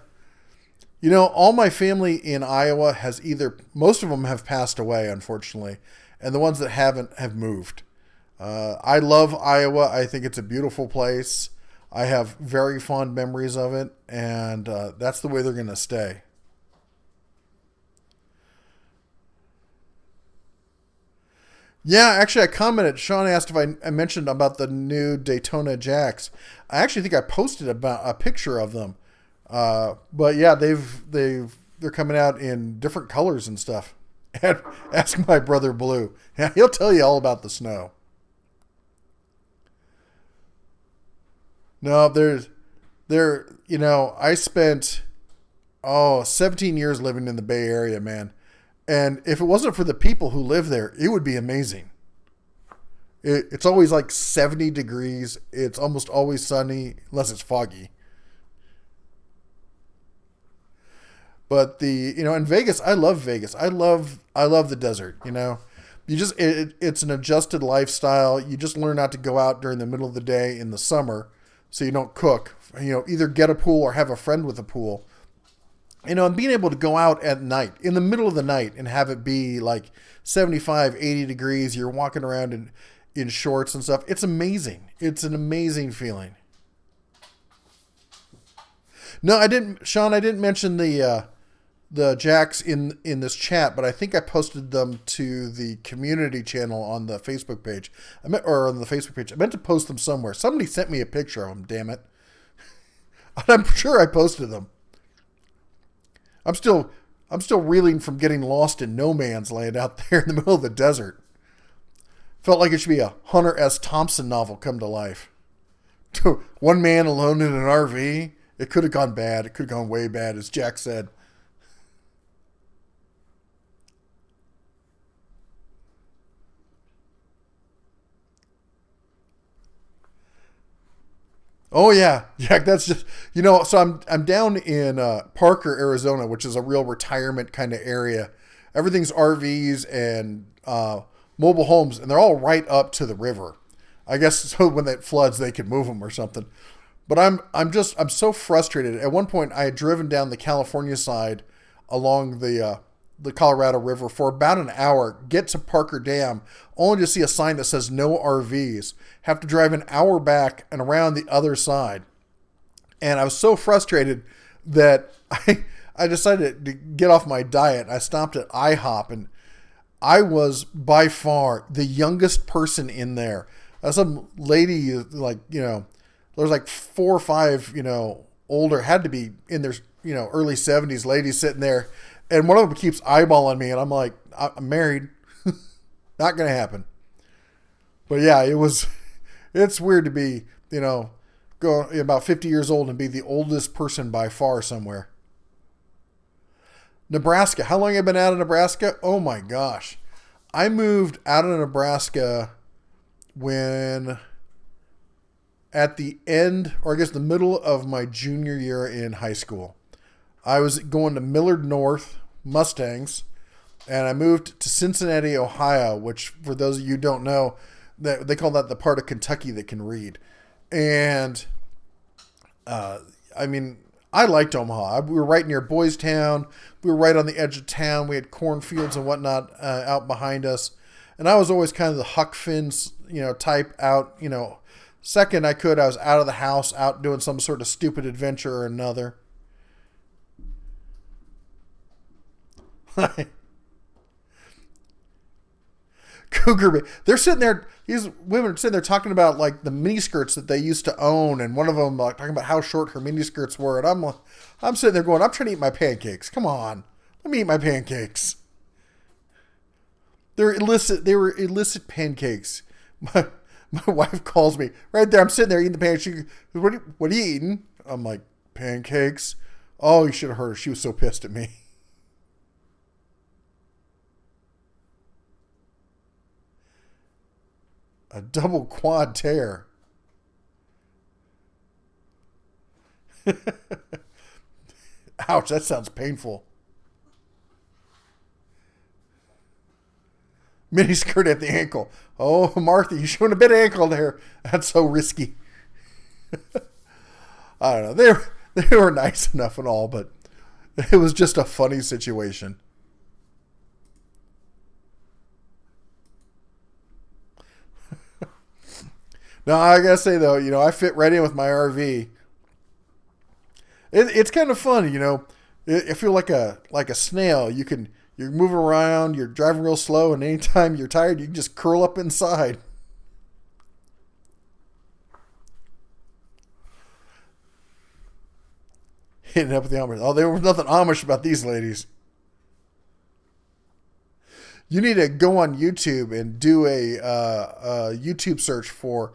all my family in Iowa has most of them have passed away, unfortunately, and the ones that haven't have moved. I love Iowa. I think it's a beautiful place. I have very fond memories of it, and that's the way they're going to stay. Yeah, actually, I commented. Sean asked if I mentioned about the new Daytona Jacks. I actually think I posted about a picture of them. But yeah, they're coming out in different colors and stuff. And ask my brother Blue. Yeah, he'll tell you all about the snow. No, I spent 17 years living in the Bay Area, man. And if it wasn't for the people who live there, it would be amazing. It's always like 70 degrees. It's almost always sunny, unless it's foggy. But in Vegas, I love Vegas. I love the desert, it's an adjusted lifestyle. You just learn not to go out during the middle of the day in the summer, so you don't cook. Either get a pool or have a friend with a pool. And being able to go out at night, in the middle of the night, and have it be like 75, 80 degrees. You're walking around in shorts and stuff. It's amazing. It's an amazing feeling. No, Sean, I didn't mention the Jacks in this chat, but I think I posted them to the community channel on the Facebook page. I meant to post them somewhere. Somebody sent me a picture of them, damn it. I'm sure I posted them. I'm still reeling from getting lost in no man's land out there in the middle of the desert. Felt like it should be a Hunter S. Thompson novel come to life. One man alone in an RV. It could have gone bad. It could have gone way bad, as Jack said. Oh yeah, Jack. That's just So I'm down in Parker, Arizona, which is a real retirement kind of area. Everything's RVs and mobile homes, and they're all right up to the river. I guess so when it floods, they can move them or something. But I'm so frustrated. At one point, I had driven down the California side along the Colorado River for about an hour, get to Parker Dam, only to see a sign that says no RVs. Have to drive an hour back and around the other side. And I was so frustrated that I decided to get off my diet. I stopped at IHOP, and I was by far the youngest person in there. Some lady, like, there was like 4 or 5, older, had to be in their, early 70s ladies sitting there. And one of them keeps eyeballing me, and I'm like, I'm married. Not going to happen. But yeah, it's weird to be, go about 50 years old and be the oldest person by far somewhere. Nebraska. How long have I been out of Nebraska? Oh my gosh. I moved out of Nebraska when at the end, or I guess the middle of my junior year in high school. I was going to Millard North Mustangs, and I moved to Cincinnati, Ohio, which for those of you who don't know, they call that the part of Kentucky that can read. And I liked Omaha. We were right near Boys Town. We were right on the edge of town. We had cornfields and whatnot out behind us. And I was always kind of the Huck Finn, type out, second I was out of the house, out doing some sort of stupid adventure or another. Cougar, they're sitting there, these women are sitting there talking about like the miniskirts that they used to own, and one of them like talking about how short her miniskirts were, and I'm sitting there going, I'm trying to eat my pancakes. Come on, let me eat my pancakes. They were illicit pancakes. My wife calls me right there. I'm sitting there eating the pancakes. She goes, what are you eating? I'm like, pancakes. Oh, you should have heard her. She was so pissed at me. A double quad tear. Ouch, that sounds painful. Mini skirt at the ankle. Oh, Martha, you're showing a bit of ankle there. That's so risky. I don't know. They were nice enough and all, but it was just a funny situation. Now, I gotta say though, I fit right in with my RV. It's kind of fun, I feel like a snail. You're moving around, you're driving real slow, and anytime you're tired, you can just curl up inside. Hitting up with the Amish. Oh, there was nothing Amish about these ladies. You need to go on YouTube and do a YouTube search for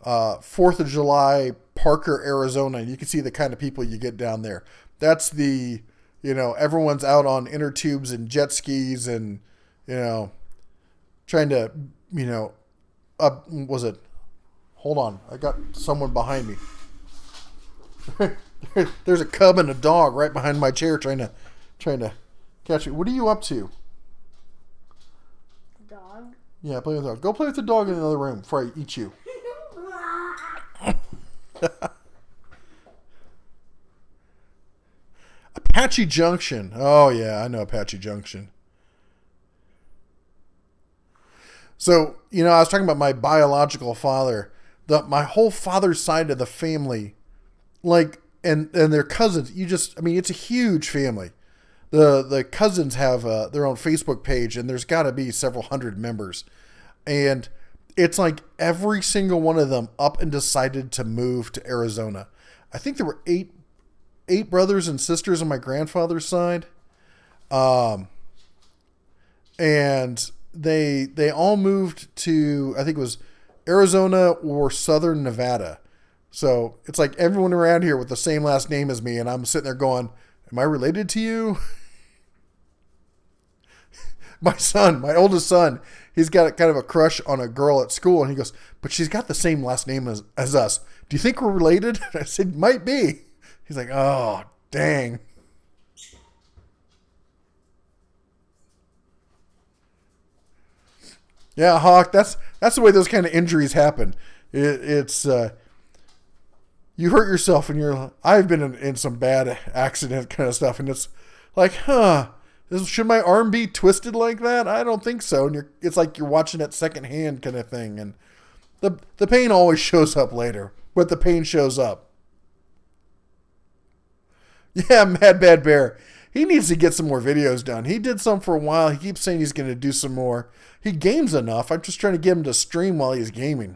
4th of July, Parker, Arizona, and you can see the kind of people you get down there. That's the, everyone's out on inner tubes and jet skis and, trying to, was it? Hold on. I got someone behind me. There's a cub and a dog right behind my chair trying to catch me. What are you up to? Dog? Yeah, play with the dog. Go play with the dog in the other room before I eat you. Apache Junction. Oh, yeah, I know Apache Junction. So, I was talking about my biological father. My whole father's side of the family, and their cousins, it's a huge family. The cousins have their own Facebook page, and there's got to be several hundred members. And it's like every single one of them up and decided to move to Arizona. I think there were eight brothers and sisters on my grandfather's side. And they all moved to, I think it was Arizona or Southern Nevada. So it's like everyone around here with the same last name as me. And I'm sitting there going, am I related to you? My oldest son, he's got kind of a crush on a girl at school, and he goes, but she's got the same last name as us. Do you think we're related? I said, might be. He's like, oh, dang. Yeah, Hawk, that's the way those kind of injuries happen. It's you hurt yourself, and I've been in some bad accident kind of stuff, and it's like, should my arm be twisted like that? I don't think so. And it's like you're watching it secondhand kind of thing. And the pain always shows up later, but the pain shows up. Yeah, Mad Bad Bear. He needs to get some more videos done. He did some for a while. He keeps saying he's going to do some more. He games enough. I'm just trying to get him to stream while he's gaming.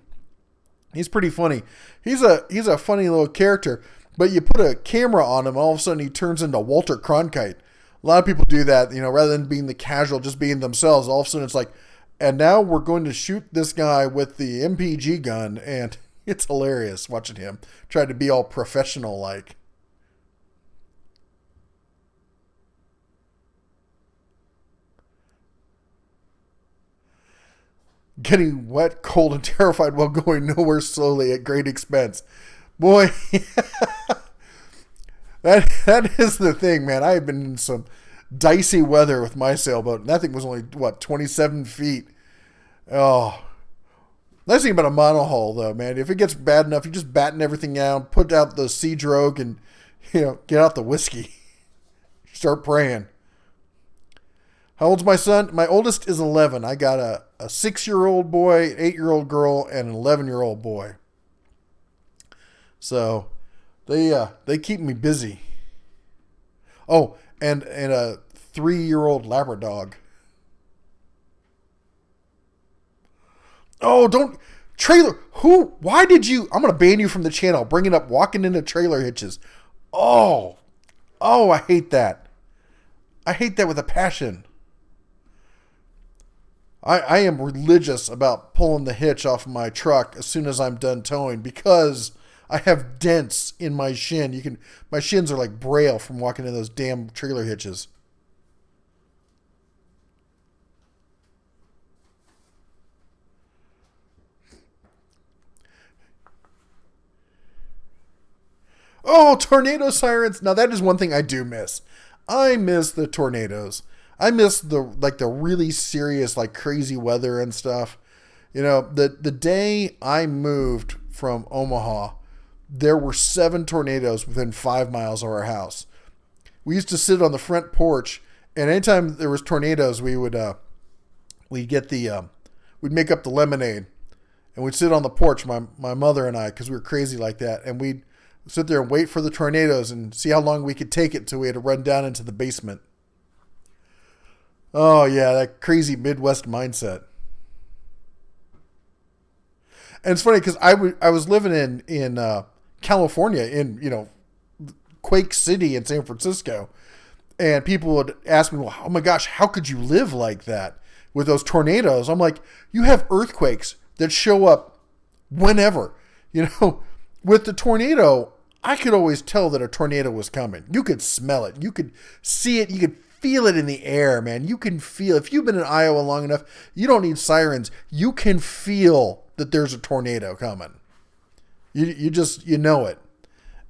He's pretty funny. He's a funny little character, but you put a camera on him, all of a sudden he turns into Walter Cronkite. A lot of people do that, rather than being the casual, just being themselves. All of a sudden it's like, and now we're going to shoot this guy with the MPG gun, and it's hilarious watching him try to be all professional like. Getting wet, cold, and terrified while going nowhere slowly at great expense. Boy, that is the thing, man. I have been in some dicey weather with my sailboat, and that thing was only, 27 feet. Oh. Nice thing about a monohull, though, man. If it gets bad enough, you just batten everything down, put out the sea drogue, and, get out the whiskey. Start praying. How old's my son? My oldest is 11. I got a 6-year-old boy, an 8-year-old girl, and an 11-year-old boy. So they keep me busy. Oh, and a 3-year-old Labrador. Oh, don't trailer. Why did you? I'm gonna ban you from the channel. Bringing up walking into trailer hitches. Oh, I hate that. I hate that with a passion. I am religious about pulling the hitch off my truck as soon as I'm done towing because I have dents in my shin. My shins are like braille from walking in those damn trailer hitches. Oh, tornado sirens. Now that is one thing I do miss. I miss the tornadoes. I miss the really serious, crazy weather and stuff. The day I moved from Omaha, there were 7 tornadoes within 5 miles of our house. We used to sit on the front porch, and anytime there was tornadoes, we'd get we'd make up the lemonade, and we'd sit on the porch, my mother and I, because we were crazy like that, and we'd sit there and wait for the tornadoes and see how long we could take it till we had to run down into the basement. Oh, yeah, that crazy Midwest mindset. And it's funny because I was living in California, in, Quake City in San Francisco. And people would ask me, well, oh my gosh, how could you live like that with those tornadoes? I'm like, you have earthquakes that show up whenever. With the tornado, I could always tell that a tornado was coming. You could smell it. You could see it. You could feel it in the air, man. You can feel, if you've been in Iowa long enough, you don't need sirens. You can feel that there's a tornado coming. You just, know it.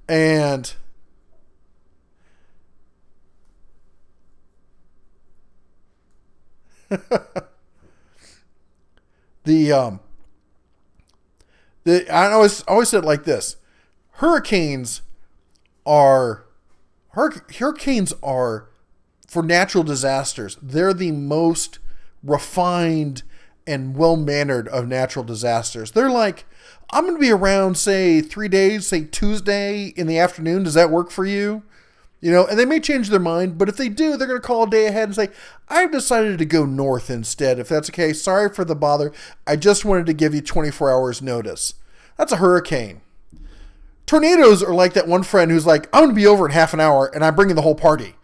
And I always said it like this. Hurricanes are for natural disasters. They're the most refined and well-mannered of natural disasters. They're like, I'm going to be around, say, 3 days, say Tuesday in the afternoon. Does that work for you? And they may change their mind, but if they do, they're going to call a day ahead and say, I've decided to go north instead. If that's okay, sorry for the bother. I just wanted to give you 24 hours notice. That's a hurricane. Tornadoes are like that one friend who's like, I'm going to be over in half an hour and I'm bringing the whole party.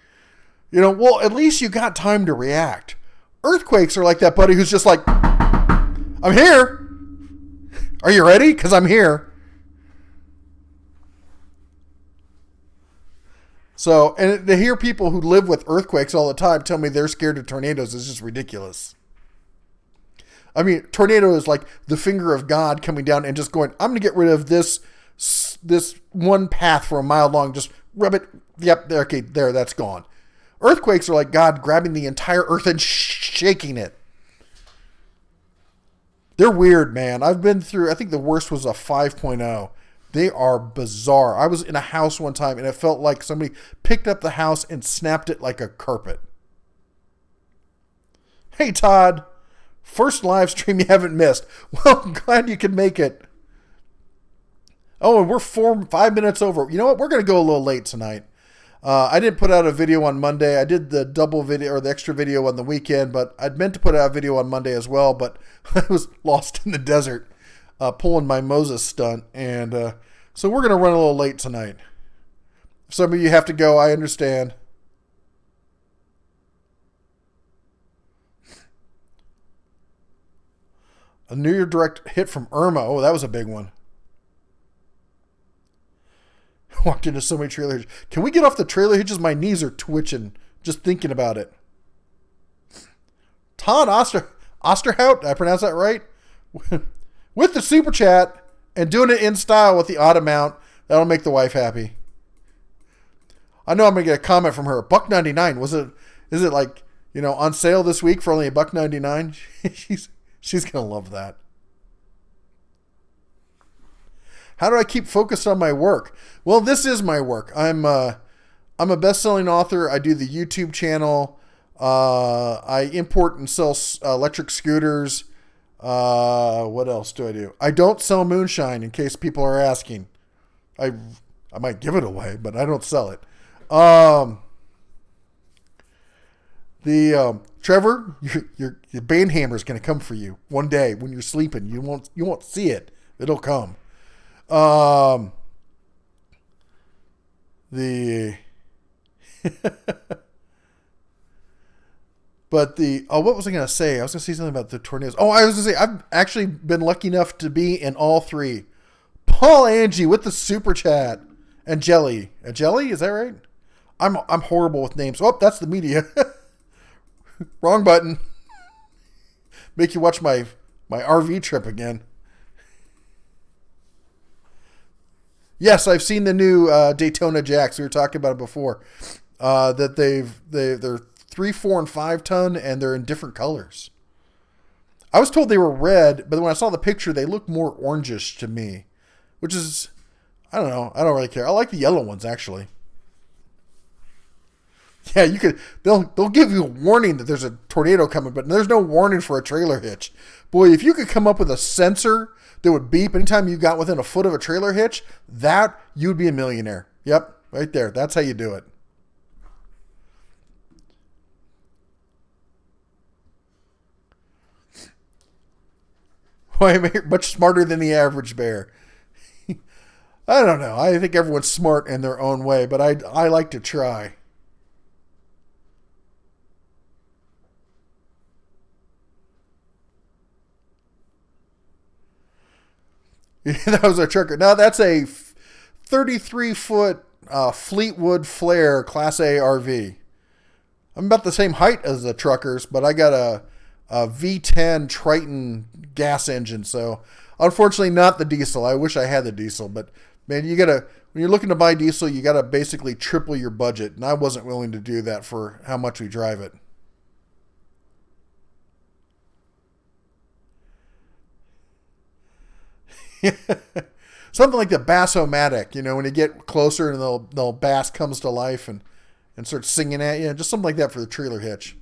Well, at least you got time to react. Earthquakes are like that buddy who's just like, I'm here. Are you ready? Because I'm here. So, and to hear people who live with earthquakes all the time tell me they're scared of tornadoes is just ridiculous. I mean, tornado is like the finger of God coming down and just going, I'm going to get rid of this one path for a mile long. Just rub it. Yep. Okay. There. That's gone. Earthquakes are like God grabbing the entire earth and shaking it. They're weird, man. I've been through, I think the worst was a 5.0. They are bizarre. I was in a house one time and it felt like somebody picked up the house and snapped it like a carpet. Hey, Todd. First live stream you haven't missed. Well, I'm glad you could make it. Oh, and we're 5 minutes over. You know what? We're going to go a little late tonight. I didn't put out a video on Monday. I did the double video or the extra video on the weekend, but I'd meant to put out a video on Monday as well, but I was lost in the desert pulling my Moses stunt. And so we're going to run a little late tonight. If some of you have to go, I understand. A New Year direct hit from Irma. Oh, that was a big one. Walked into so many trailer hitches. Can we get off the trailer hitches? My knees are twitching just thinking about it. Todd Osterhout, did I pronounce that right? With the super chat and doing it in style with the odd amount. That'll make the wife happy. I know I'm going to get a comment from her. $1.99. Is it like, on sale this week for only $1.99? She's going to love that. How do I keep focused on my work? Well, this is my work. I'm a best-selling author. I do the YouTube channel. I import and sell electric scooters. What else do I do? I don't sell moonshine, in case people are asking. I might give it away, but I don't sell it. Trevor, your band hammer is going to come for you one day when you're sleeping. You won't see it. It'll come. But what was I going to say? I was going to say something about the tornadoes. Oh, I was going to say, I've actually been lucky enough to be in all three. Paul Angie with the super chat and Jelly. Jelly, is that right? I'm horrible with names. Oh, that's the media. Wrong button. Make you watch my RV trip again. Yes, I've seen the new Daytona Jacks. We were talking about it before. That they're 3, 4, and 5 ton, and they're in different colors. I was told they were red, but when I saw the picture, they look more orangish to me, which is, I don't know. I don't really care. I like the yellow ones actually. Yeah, you could. They'll give you a warning that there's a tornado coming, but there's no warning for a trailer hitch. Boy, if you could come up with a sensor that would beep anytime you got within a foot of a trailer hitch, that you'd be a millionaire. Yep, right there. That's how you do it. Why am I much smarter than the average bear? I don't know. I think everyone's smart in their own way, but I like to try. That was a trucker. Now that's a 33-foot Fleetwood Flare Class A RV. I'm about the same height as the truckers, but I got a V10 Triton gas engine. So unfortunately not the diesel. I wish I had the diesel, but man, when you're looking to buy diesel, you gotta basically triple your budget. And I wasn't willing to do that for how much we drive it. Something like the Bass-O-Matic, when you get closer and the bass comes to life and starts singing at you, just something like that for the trailer hitch.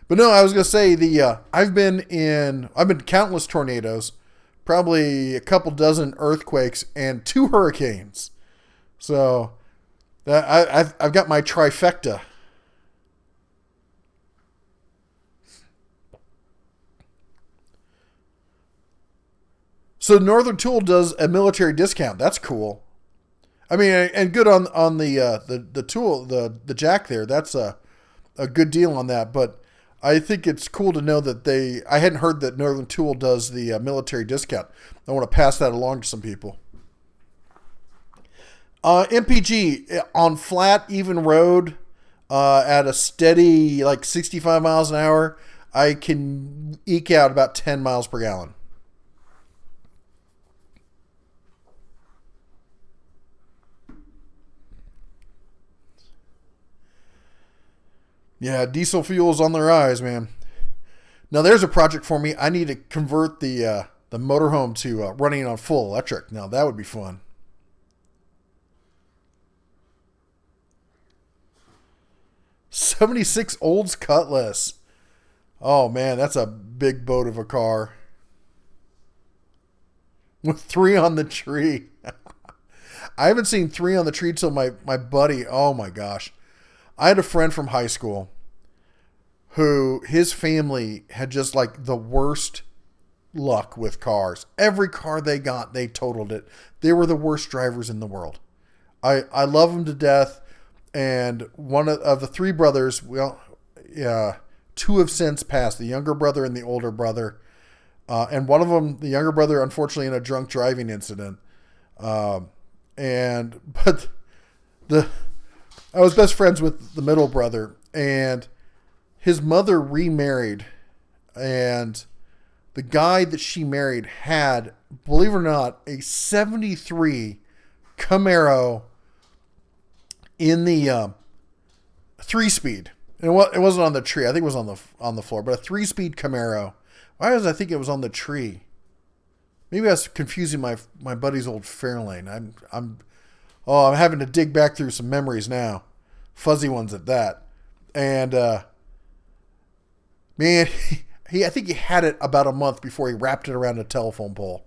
But no, I was gonna say I've been countless tornadoes, probably a couple dozen earthquakes and 2 hurricanes. So I've got my trifecta. So Northern Tool does a military discount. That's cool. I mean, and good on the tool, the jack there. That's a good deal on that. But I think it's cool to know that I hadn't heard that Northern Tool does the military discount. I want to pass that along to some people. MPG on flat, even road, at a steady 65 miles an hour, I can eke out about 10 miles per gallon. Yeah, diesel fuel's on the rise, man. Now there's a project for me. I need to convert the motorhome to running on full electric. Now that would be fun. '76 Olds Cutlass. Oh man, that's a big boat of a car. With 3 on the tree. I haven't seen 3 on the tree till my buddy. Oh my gosh. I had a friend from high school who his family had just like the worst luck with cars. Every car they got, they totaled it. They were the worst drivers in the world. I love them to death. And one of the 3 brothers, well, yeah, 2 have since passed, the younger brother and the older brother. And one of them, the younger brother, unfortunately in a drunk driving incident. But I was best friends with the middle brother, and his mother remarried, and the guy that she married had, believe it or not, a 73 Camaro in the 3-speed. And it wasn't on the tree. I think it was on the floor, but a 3-speed Camaro. Why was I think it was on the tree? Maybe I was confusing my buddy's old Fairlane. I'm having to dig back through some memories now. Fuzzy ones at that. And man, I think he had it about a month before he wrapped it around a telephone pole.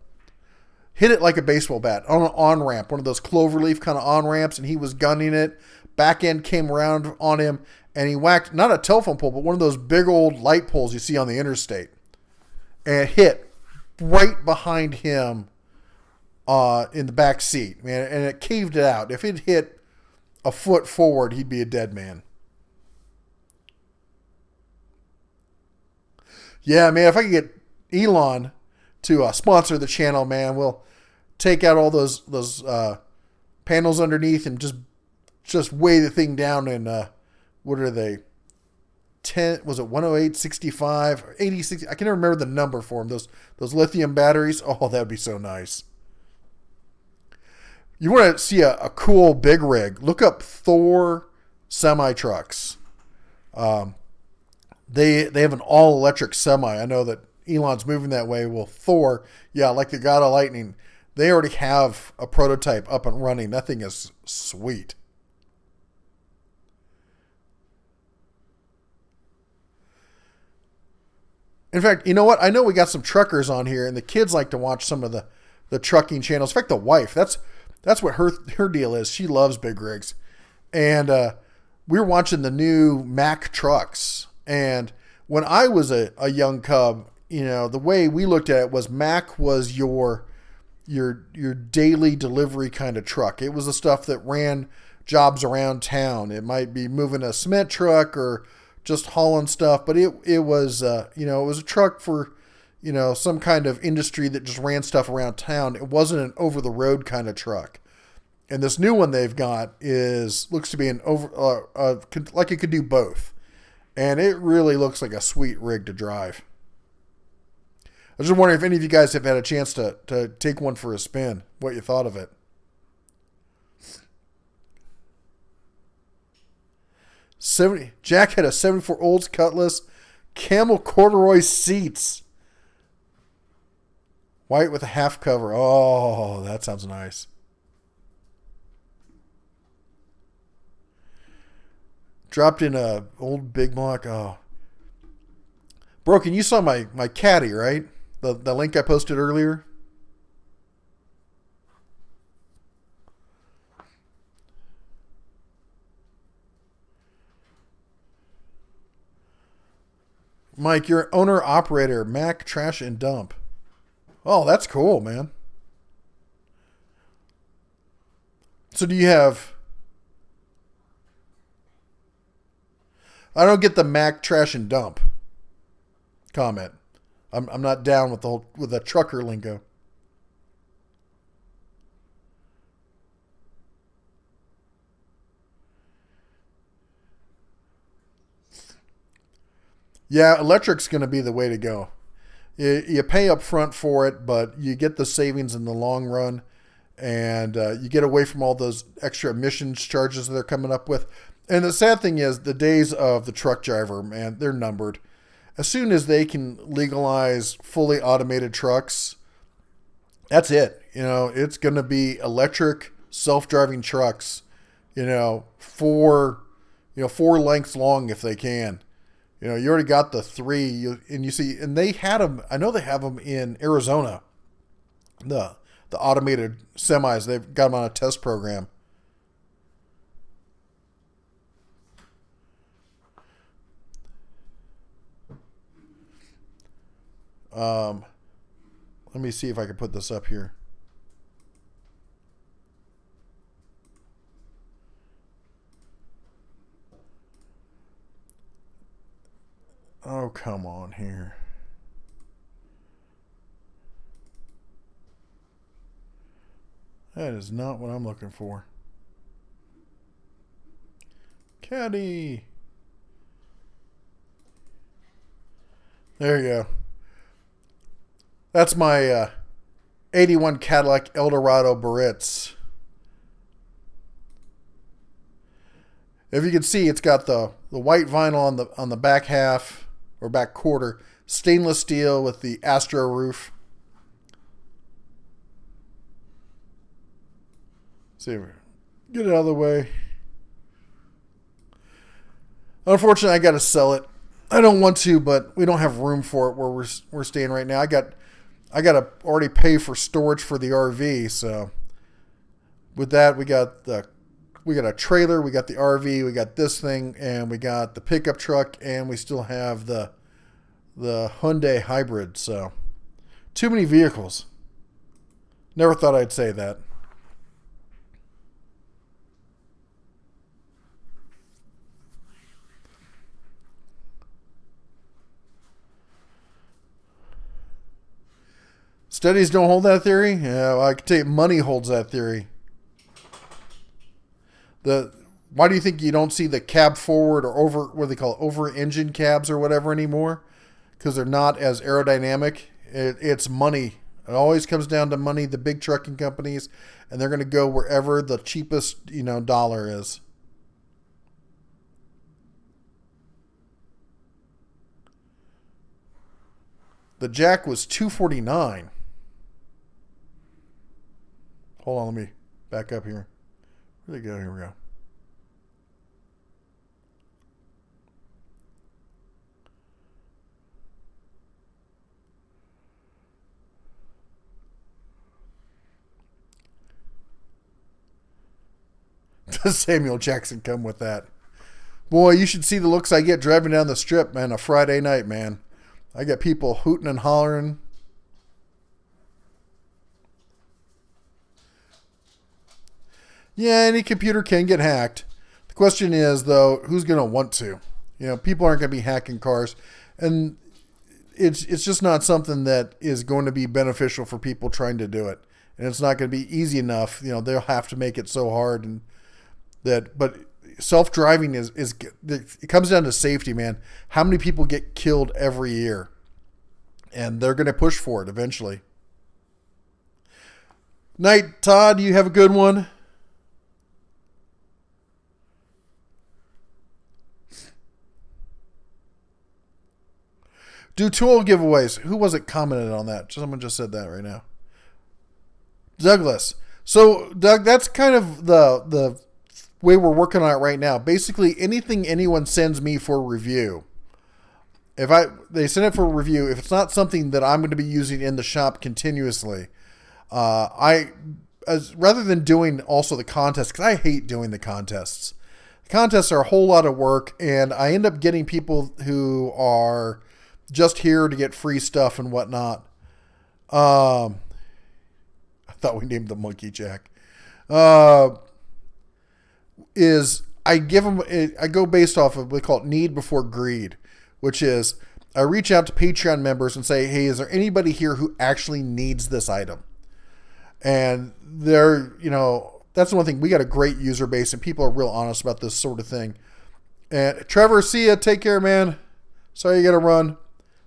Hit it like a baseball bat on an on-ramp, one of those cloverleaf kind of on-ramps, and he was gunning it. Back end came around on him, and he whacked, not a telephone pole, but one of those big old light poles you see on the interstate. And it hit right behind him in the back seat, man, and it caved it out. If it hit a foot forward, he'd be a dead man. Yeah, man, if I could get Elon to sponsor the channel, man, we'll take out all those panels underneath and just weigh the thing down in, what are they? 10, was it 108, 65, 86? I can never remember the number for them. Those lithium batteries. Oh, that'd be so nice. You want to see a cool big rig? Look up Thor semi trucks. They have an all electric semi. I know that Elon's moving that way. Well, Thor, yeah, like the God of Lightning, they already have a prototype up and running. That thing is sweet. In fact, you know what? I know we got some truckers on here, and the kids like to watch some of the trucking channels. In fact, the wife, that's what her deal is. She loves big rigs. And we were watching the new Mack trucks. And when I was a young cub, you know, the way we looked at it was Mack was your daily delivery kind of truck. It was the stuff that ran jobs around town. It might be moving a cement truck or just hauling stuff, but it was it was a truck for, you know, some kind of industry that just ran stuff around town. It wasn't an over the road kind of truck. And this new one they've got looks to be an like it could do both. And it really looks like a sweet rig to drive. I was just wondering if any of you guys have had a chance to take one for a spin, what you thought of it. Jack had a 74 Olds Cutlass, camel corduroy seats. White with a half cover. Oh, that sounds nice. Dropped in a old big block. Oh. Broken, you saw my caddy, right? The link I posted earlier. Mike, you're owner operator, Mack Trash and Dump. Oh, that's cool, man. So do you have... I don't get the Mack Trash and Dump comment. I'm not down with the trucker lingo. Yeah, electric's going to be the way to go. You pay up front for it, but you get the savings in the long run, and you get away from all those extra emissions charges that they're coming up with. And the sad thing is, the days of the truck driver, man, they're numbered. As soon as they can legalize fully automated trucks, that's it. You know, it's going to be electric, self-driving trucks, four lengths long if they can. You know, you already got the 3, and they had them. I know they have them in Arizona. The the automated semis. They've got them on a test program. Let me see if I can put this up here. Oh, come on here. That is not what I'm looking for. Caddy. There you go. That's my 81 Cadillac Eldorado Barrettes. If you can see, it's got the white vinyl on the back half or back quarter, stainless steel with the Astro roof. See, get it out of the way. Unfortunately, I got to sell it. I don't want to, but we don't have room for it where we're staying right now. I got to already pay for storage for the RV, so with that we got a trailer, we got the RV, we got this thing, and we got the pickup truck, and we still have the Hyundai hybrid. So too many vehicles. Never thought I'd say that. Studies don't hold that theory? Yeah, well, I can tell you money holds that theory. Why do you think you don't see the cab forward or what do they call it, over engine cabs or whatever anymore? Because they're not as aerodynamic. It's money. It always comes down to money, the big trucking companies, and they're going to go wherever the cheapest, dollar is. The jack was $249. Hold on, let me back up here. Where'd they go? Here we go. Does Samuel Jackson come with that? Boy, you should see the looks I get driving down the strip, man, a Friday night, man. I get people hooting and hollering. Yeah, any computer can get hacked. The question is, though, who's going to want to? People aren't going to be hacking cars. And it's just not something that is going to be beneficial for people trying to do it. And it's not going to be easy enough. They'll have to make it so hard. But self-driving it comes down to safety, man. How many people get killed every year? And they're going to push for it eventually. Night, Todd, you have a good one? Do tool giveaways. Who was it commented on that? Someone just said that right now. Douglas. So, Doug, that's kind of the way we're working on it right now. Basically, anything anyone sends me for review, they send it for review, if it's not something that I'm going to be using in the shop continuously, rather than doing also the contest, because I hate doing the contests. The contests are a whole lot of work, and I end up getting people who are just here to get free stuff and whatnot. I thought we named the monkey Jack. I give them, I go based off of what we call it need before greed, which is I reach out to Patreon members and say, hey, is there anybody here who actually needs this item? And that's the one thing. We got a great user base and people are real honest about this sort of thing. And Trevor, see ya. Take care, man. Sorry you got to run.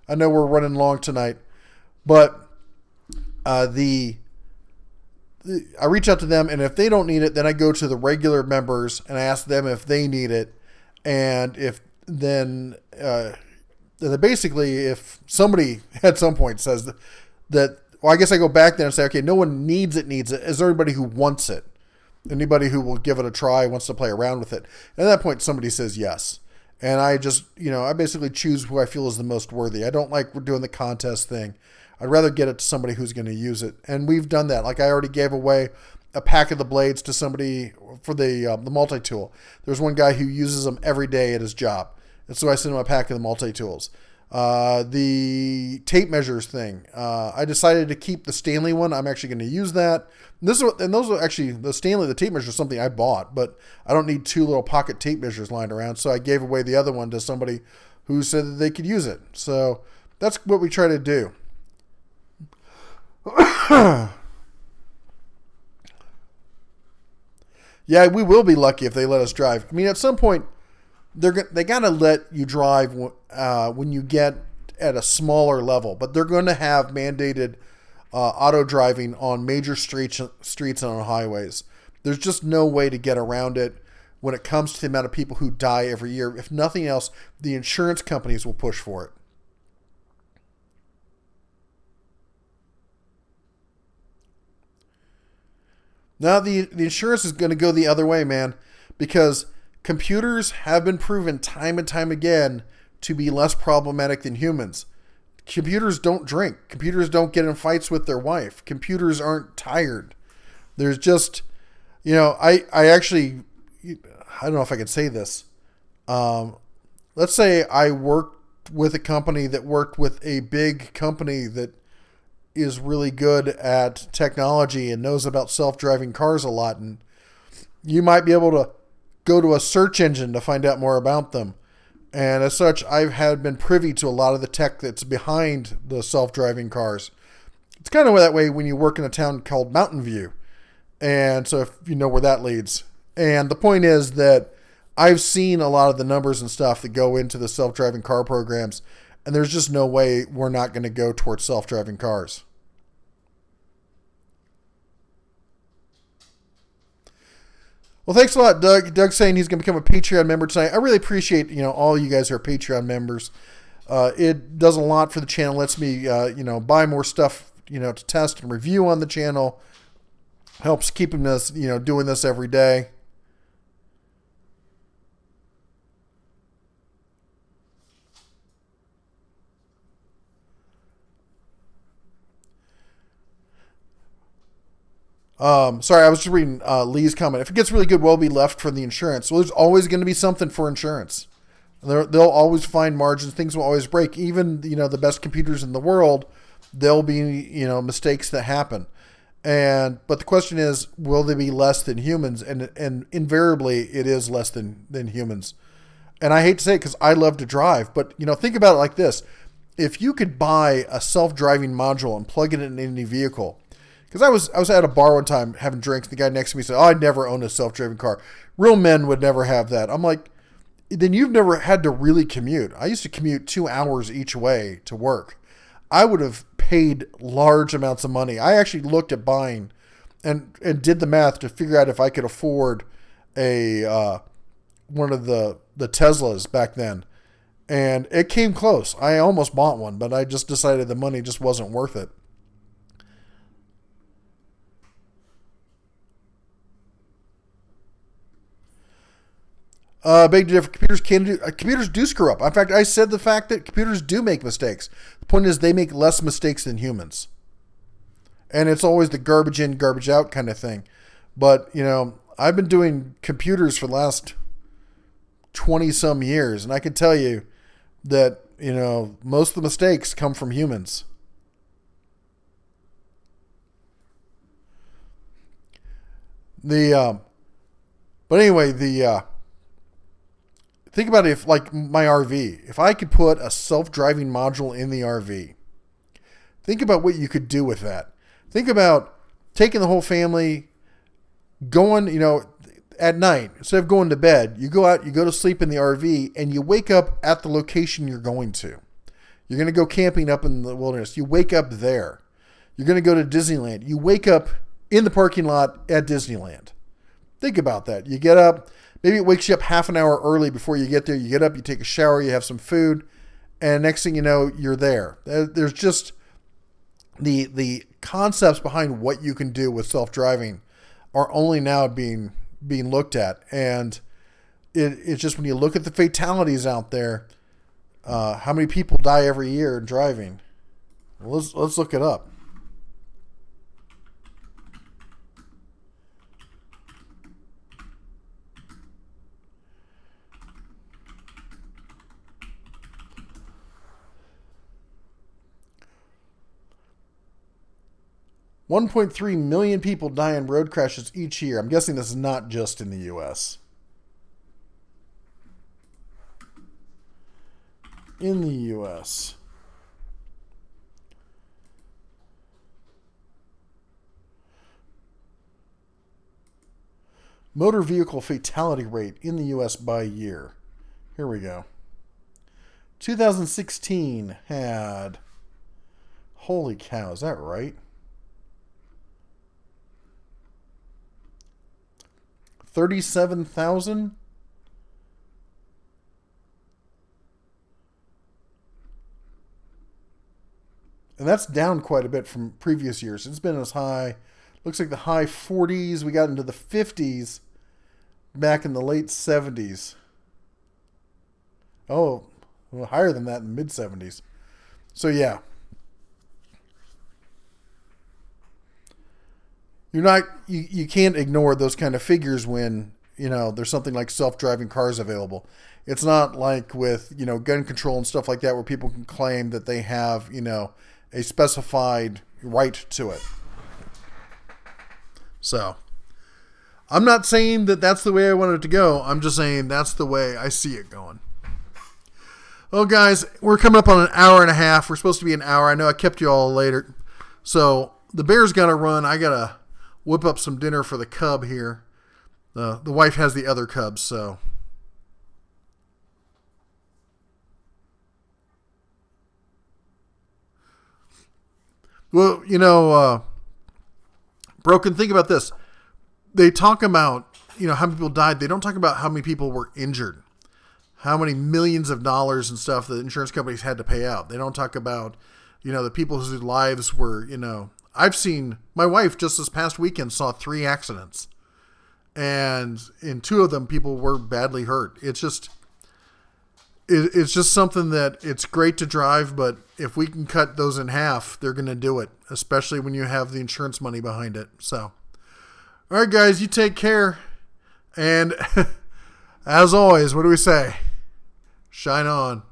I know we're running long tonight, but I reach out to them, and if they don't need it, then I go to the regular members and I ask them if they need it, and basically if somebody at some point says that, well, I guess I go back there and say, okay, no one needs it. Is there anybody who wants it? Anybody who will give it a try, wants to play around with it? And at that point, somebody says yes. And I just, I basically choose who I feel is the most worthy. I don't like doing the contest thing. I'd rather get it to somebody who's going to use it. And we've done that. Like I already gave away a pack of the blades to somebody for the multi-tool. There's one guy who uses them every day at his job. And so I sent him a pack of the multi-tools. The tape measures thing. I decided to keep the Stanley one. I'm actually going to use that. Those are actually the tape measure is something I bought, but I don't need 2 little pocket tape measures lying around. So I gave away the other one to somebody who said that they could use it. So that's what we try to do. Yeah, we will be lucky if they let us drive. I mean, at some point, they got to let you drive when you get at a smaller level, but they're going to have mandated auto driving on major streets and on highways. There's just no way to get around it when it comes to the amount of people who die every year. If nothing else, the insurance companies will push for it. Now the insurance is going to go the other way, man, because computers have been proven time and time again to be less problematic than humans. Computers don't drink. Computers don't get in fights with their wife. Computers aren't tired. There's just, I don't know if I can say this. Let's say I worked with a company that worked with a big company that is really good at technology and knows about self-driving cars a lot. And you might be able to go to a search engine to find out more about them. And as such, I've been privy to a lot of the tech that's behind the self-driving cars. It's kind of that way when you work in a town called Mountain View. And so if you know where that leads. And the point is that I've seen a lot of the numbers and stuff that go into the self-driving car programs. And there's just no way we're not going to go towards self-driving cars. Well, thanks a lot, Doug. Doug's saying he's going to become a Patreon member tonight. I really appreciate, all you guys who are Patreon members. It does a lot for the channel. Lets me, buy more stuff, to test and review on the channel. Helps keeping us, doing this every day. Sorry, I was just reading Lee's comment. If it gets really good, what will be left for the insurance? Well, there's always going to be something for insurance. They'll always find margins. Things will always break. Even, the best computers in the world, there'll be, mistakes that happen. But the question is, will they be less than humans? And invariably, it is less than humans. And I hate to say it because I love to drive. But, think about it like this. If you could buy a self-driving module and plug it in any vehicle, because I was at a bar one time having drinks. The guy next to me said, "Oh, I'd never own a self-driving car. Real men would never have that." I'm like, then you've never had to really commute. I used to commute 2 hours each way to work. I would have paid large amounts of money. I actually looked at buying and did the math to figure out if I could afford a one of the Teslas back then. And it came close. I almost bought one, but I just decided the money just wasn't worth it. Big difference. Computers do screw up. In fact, I said the fact that computers do make mistakes. The point is they make less mistakes than humans. And it's always the garbage in, garbage out kind of thing. But, I've been doing computers for the last 20 some years. And I can tell you that, most of the mistakes come from humans. But anyway, think about it, if like my RV, if I could put a self-driving module in the RV, think about what you could do with that. Think about taking the whole family, going, at night, instead of going to bed, you go out, you go to sleep in the RV, and you wake up at the location you're going to. You're going to go camping up in the wilderness. You wake up there. You're going to go to Disneyland. You wake up in the parking lot at Disneyland. Think about that. You get up. Maybe it wakes you up half an hour early before you get there. You get up, you take a shower, you have some food, and next thing you know, you're there. There's just the concepts behind what you can do with self-driving are only now being looked at. And it's just when you look at the fatalities out there, how many people die every year driving? Well, let's look it up. $1.3 million people die in road crashes each year. I'm guessing this is not just in the U.S. In the U.S. Motor vehicle fatality rate in the U.S. by year. Here we go. 2016 had... Holy cow, is that right? 37,000? And that's down quite a bit from previous years. It's been as high, looks like the high 40s. We got into the 50s back in the late 70s. Oh, well, higher than that in the mid 70s. So yeah. You can't ignore those kind of figures when, there's something like self-driving cars available. It's not like with, gun control and stuff like that where people can claim that they have, a specified right to it. So, I'm not saying that that's the way I want it to go. I'm just saying that's the way I see it going. Well, guys, we're coming up on an hour and a half. We're supposed to be an hour. I know I kept you all later. So, the bear's got to run. I got to whip up some dinner for the cub here. The wife has the other cubs, so. Well, Broken, think about this. They talk about, how many people died. They don't talk about how many people were injured. How many millions of dollars and stuff that insurance companies had to pay out. They don't talk about, the people whose lives were, I've seen, my wife just this past weekend saw 3 accidents. And in 2 of them, people were badly hurt. It's just something that it's great to drive, but if we can cut those in half, they're going to do it, especially when you have the insurance money behind it. So, all right, guys, you take care. And as always, what do we say? Shine on.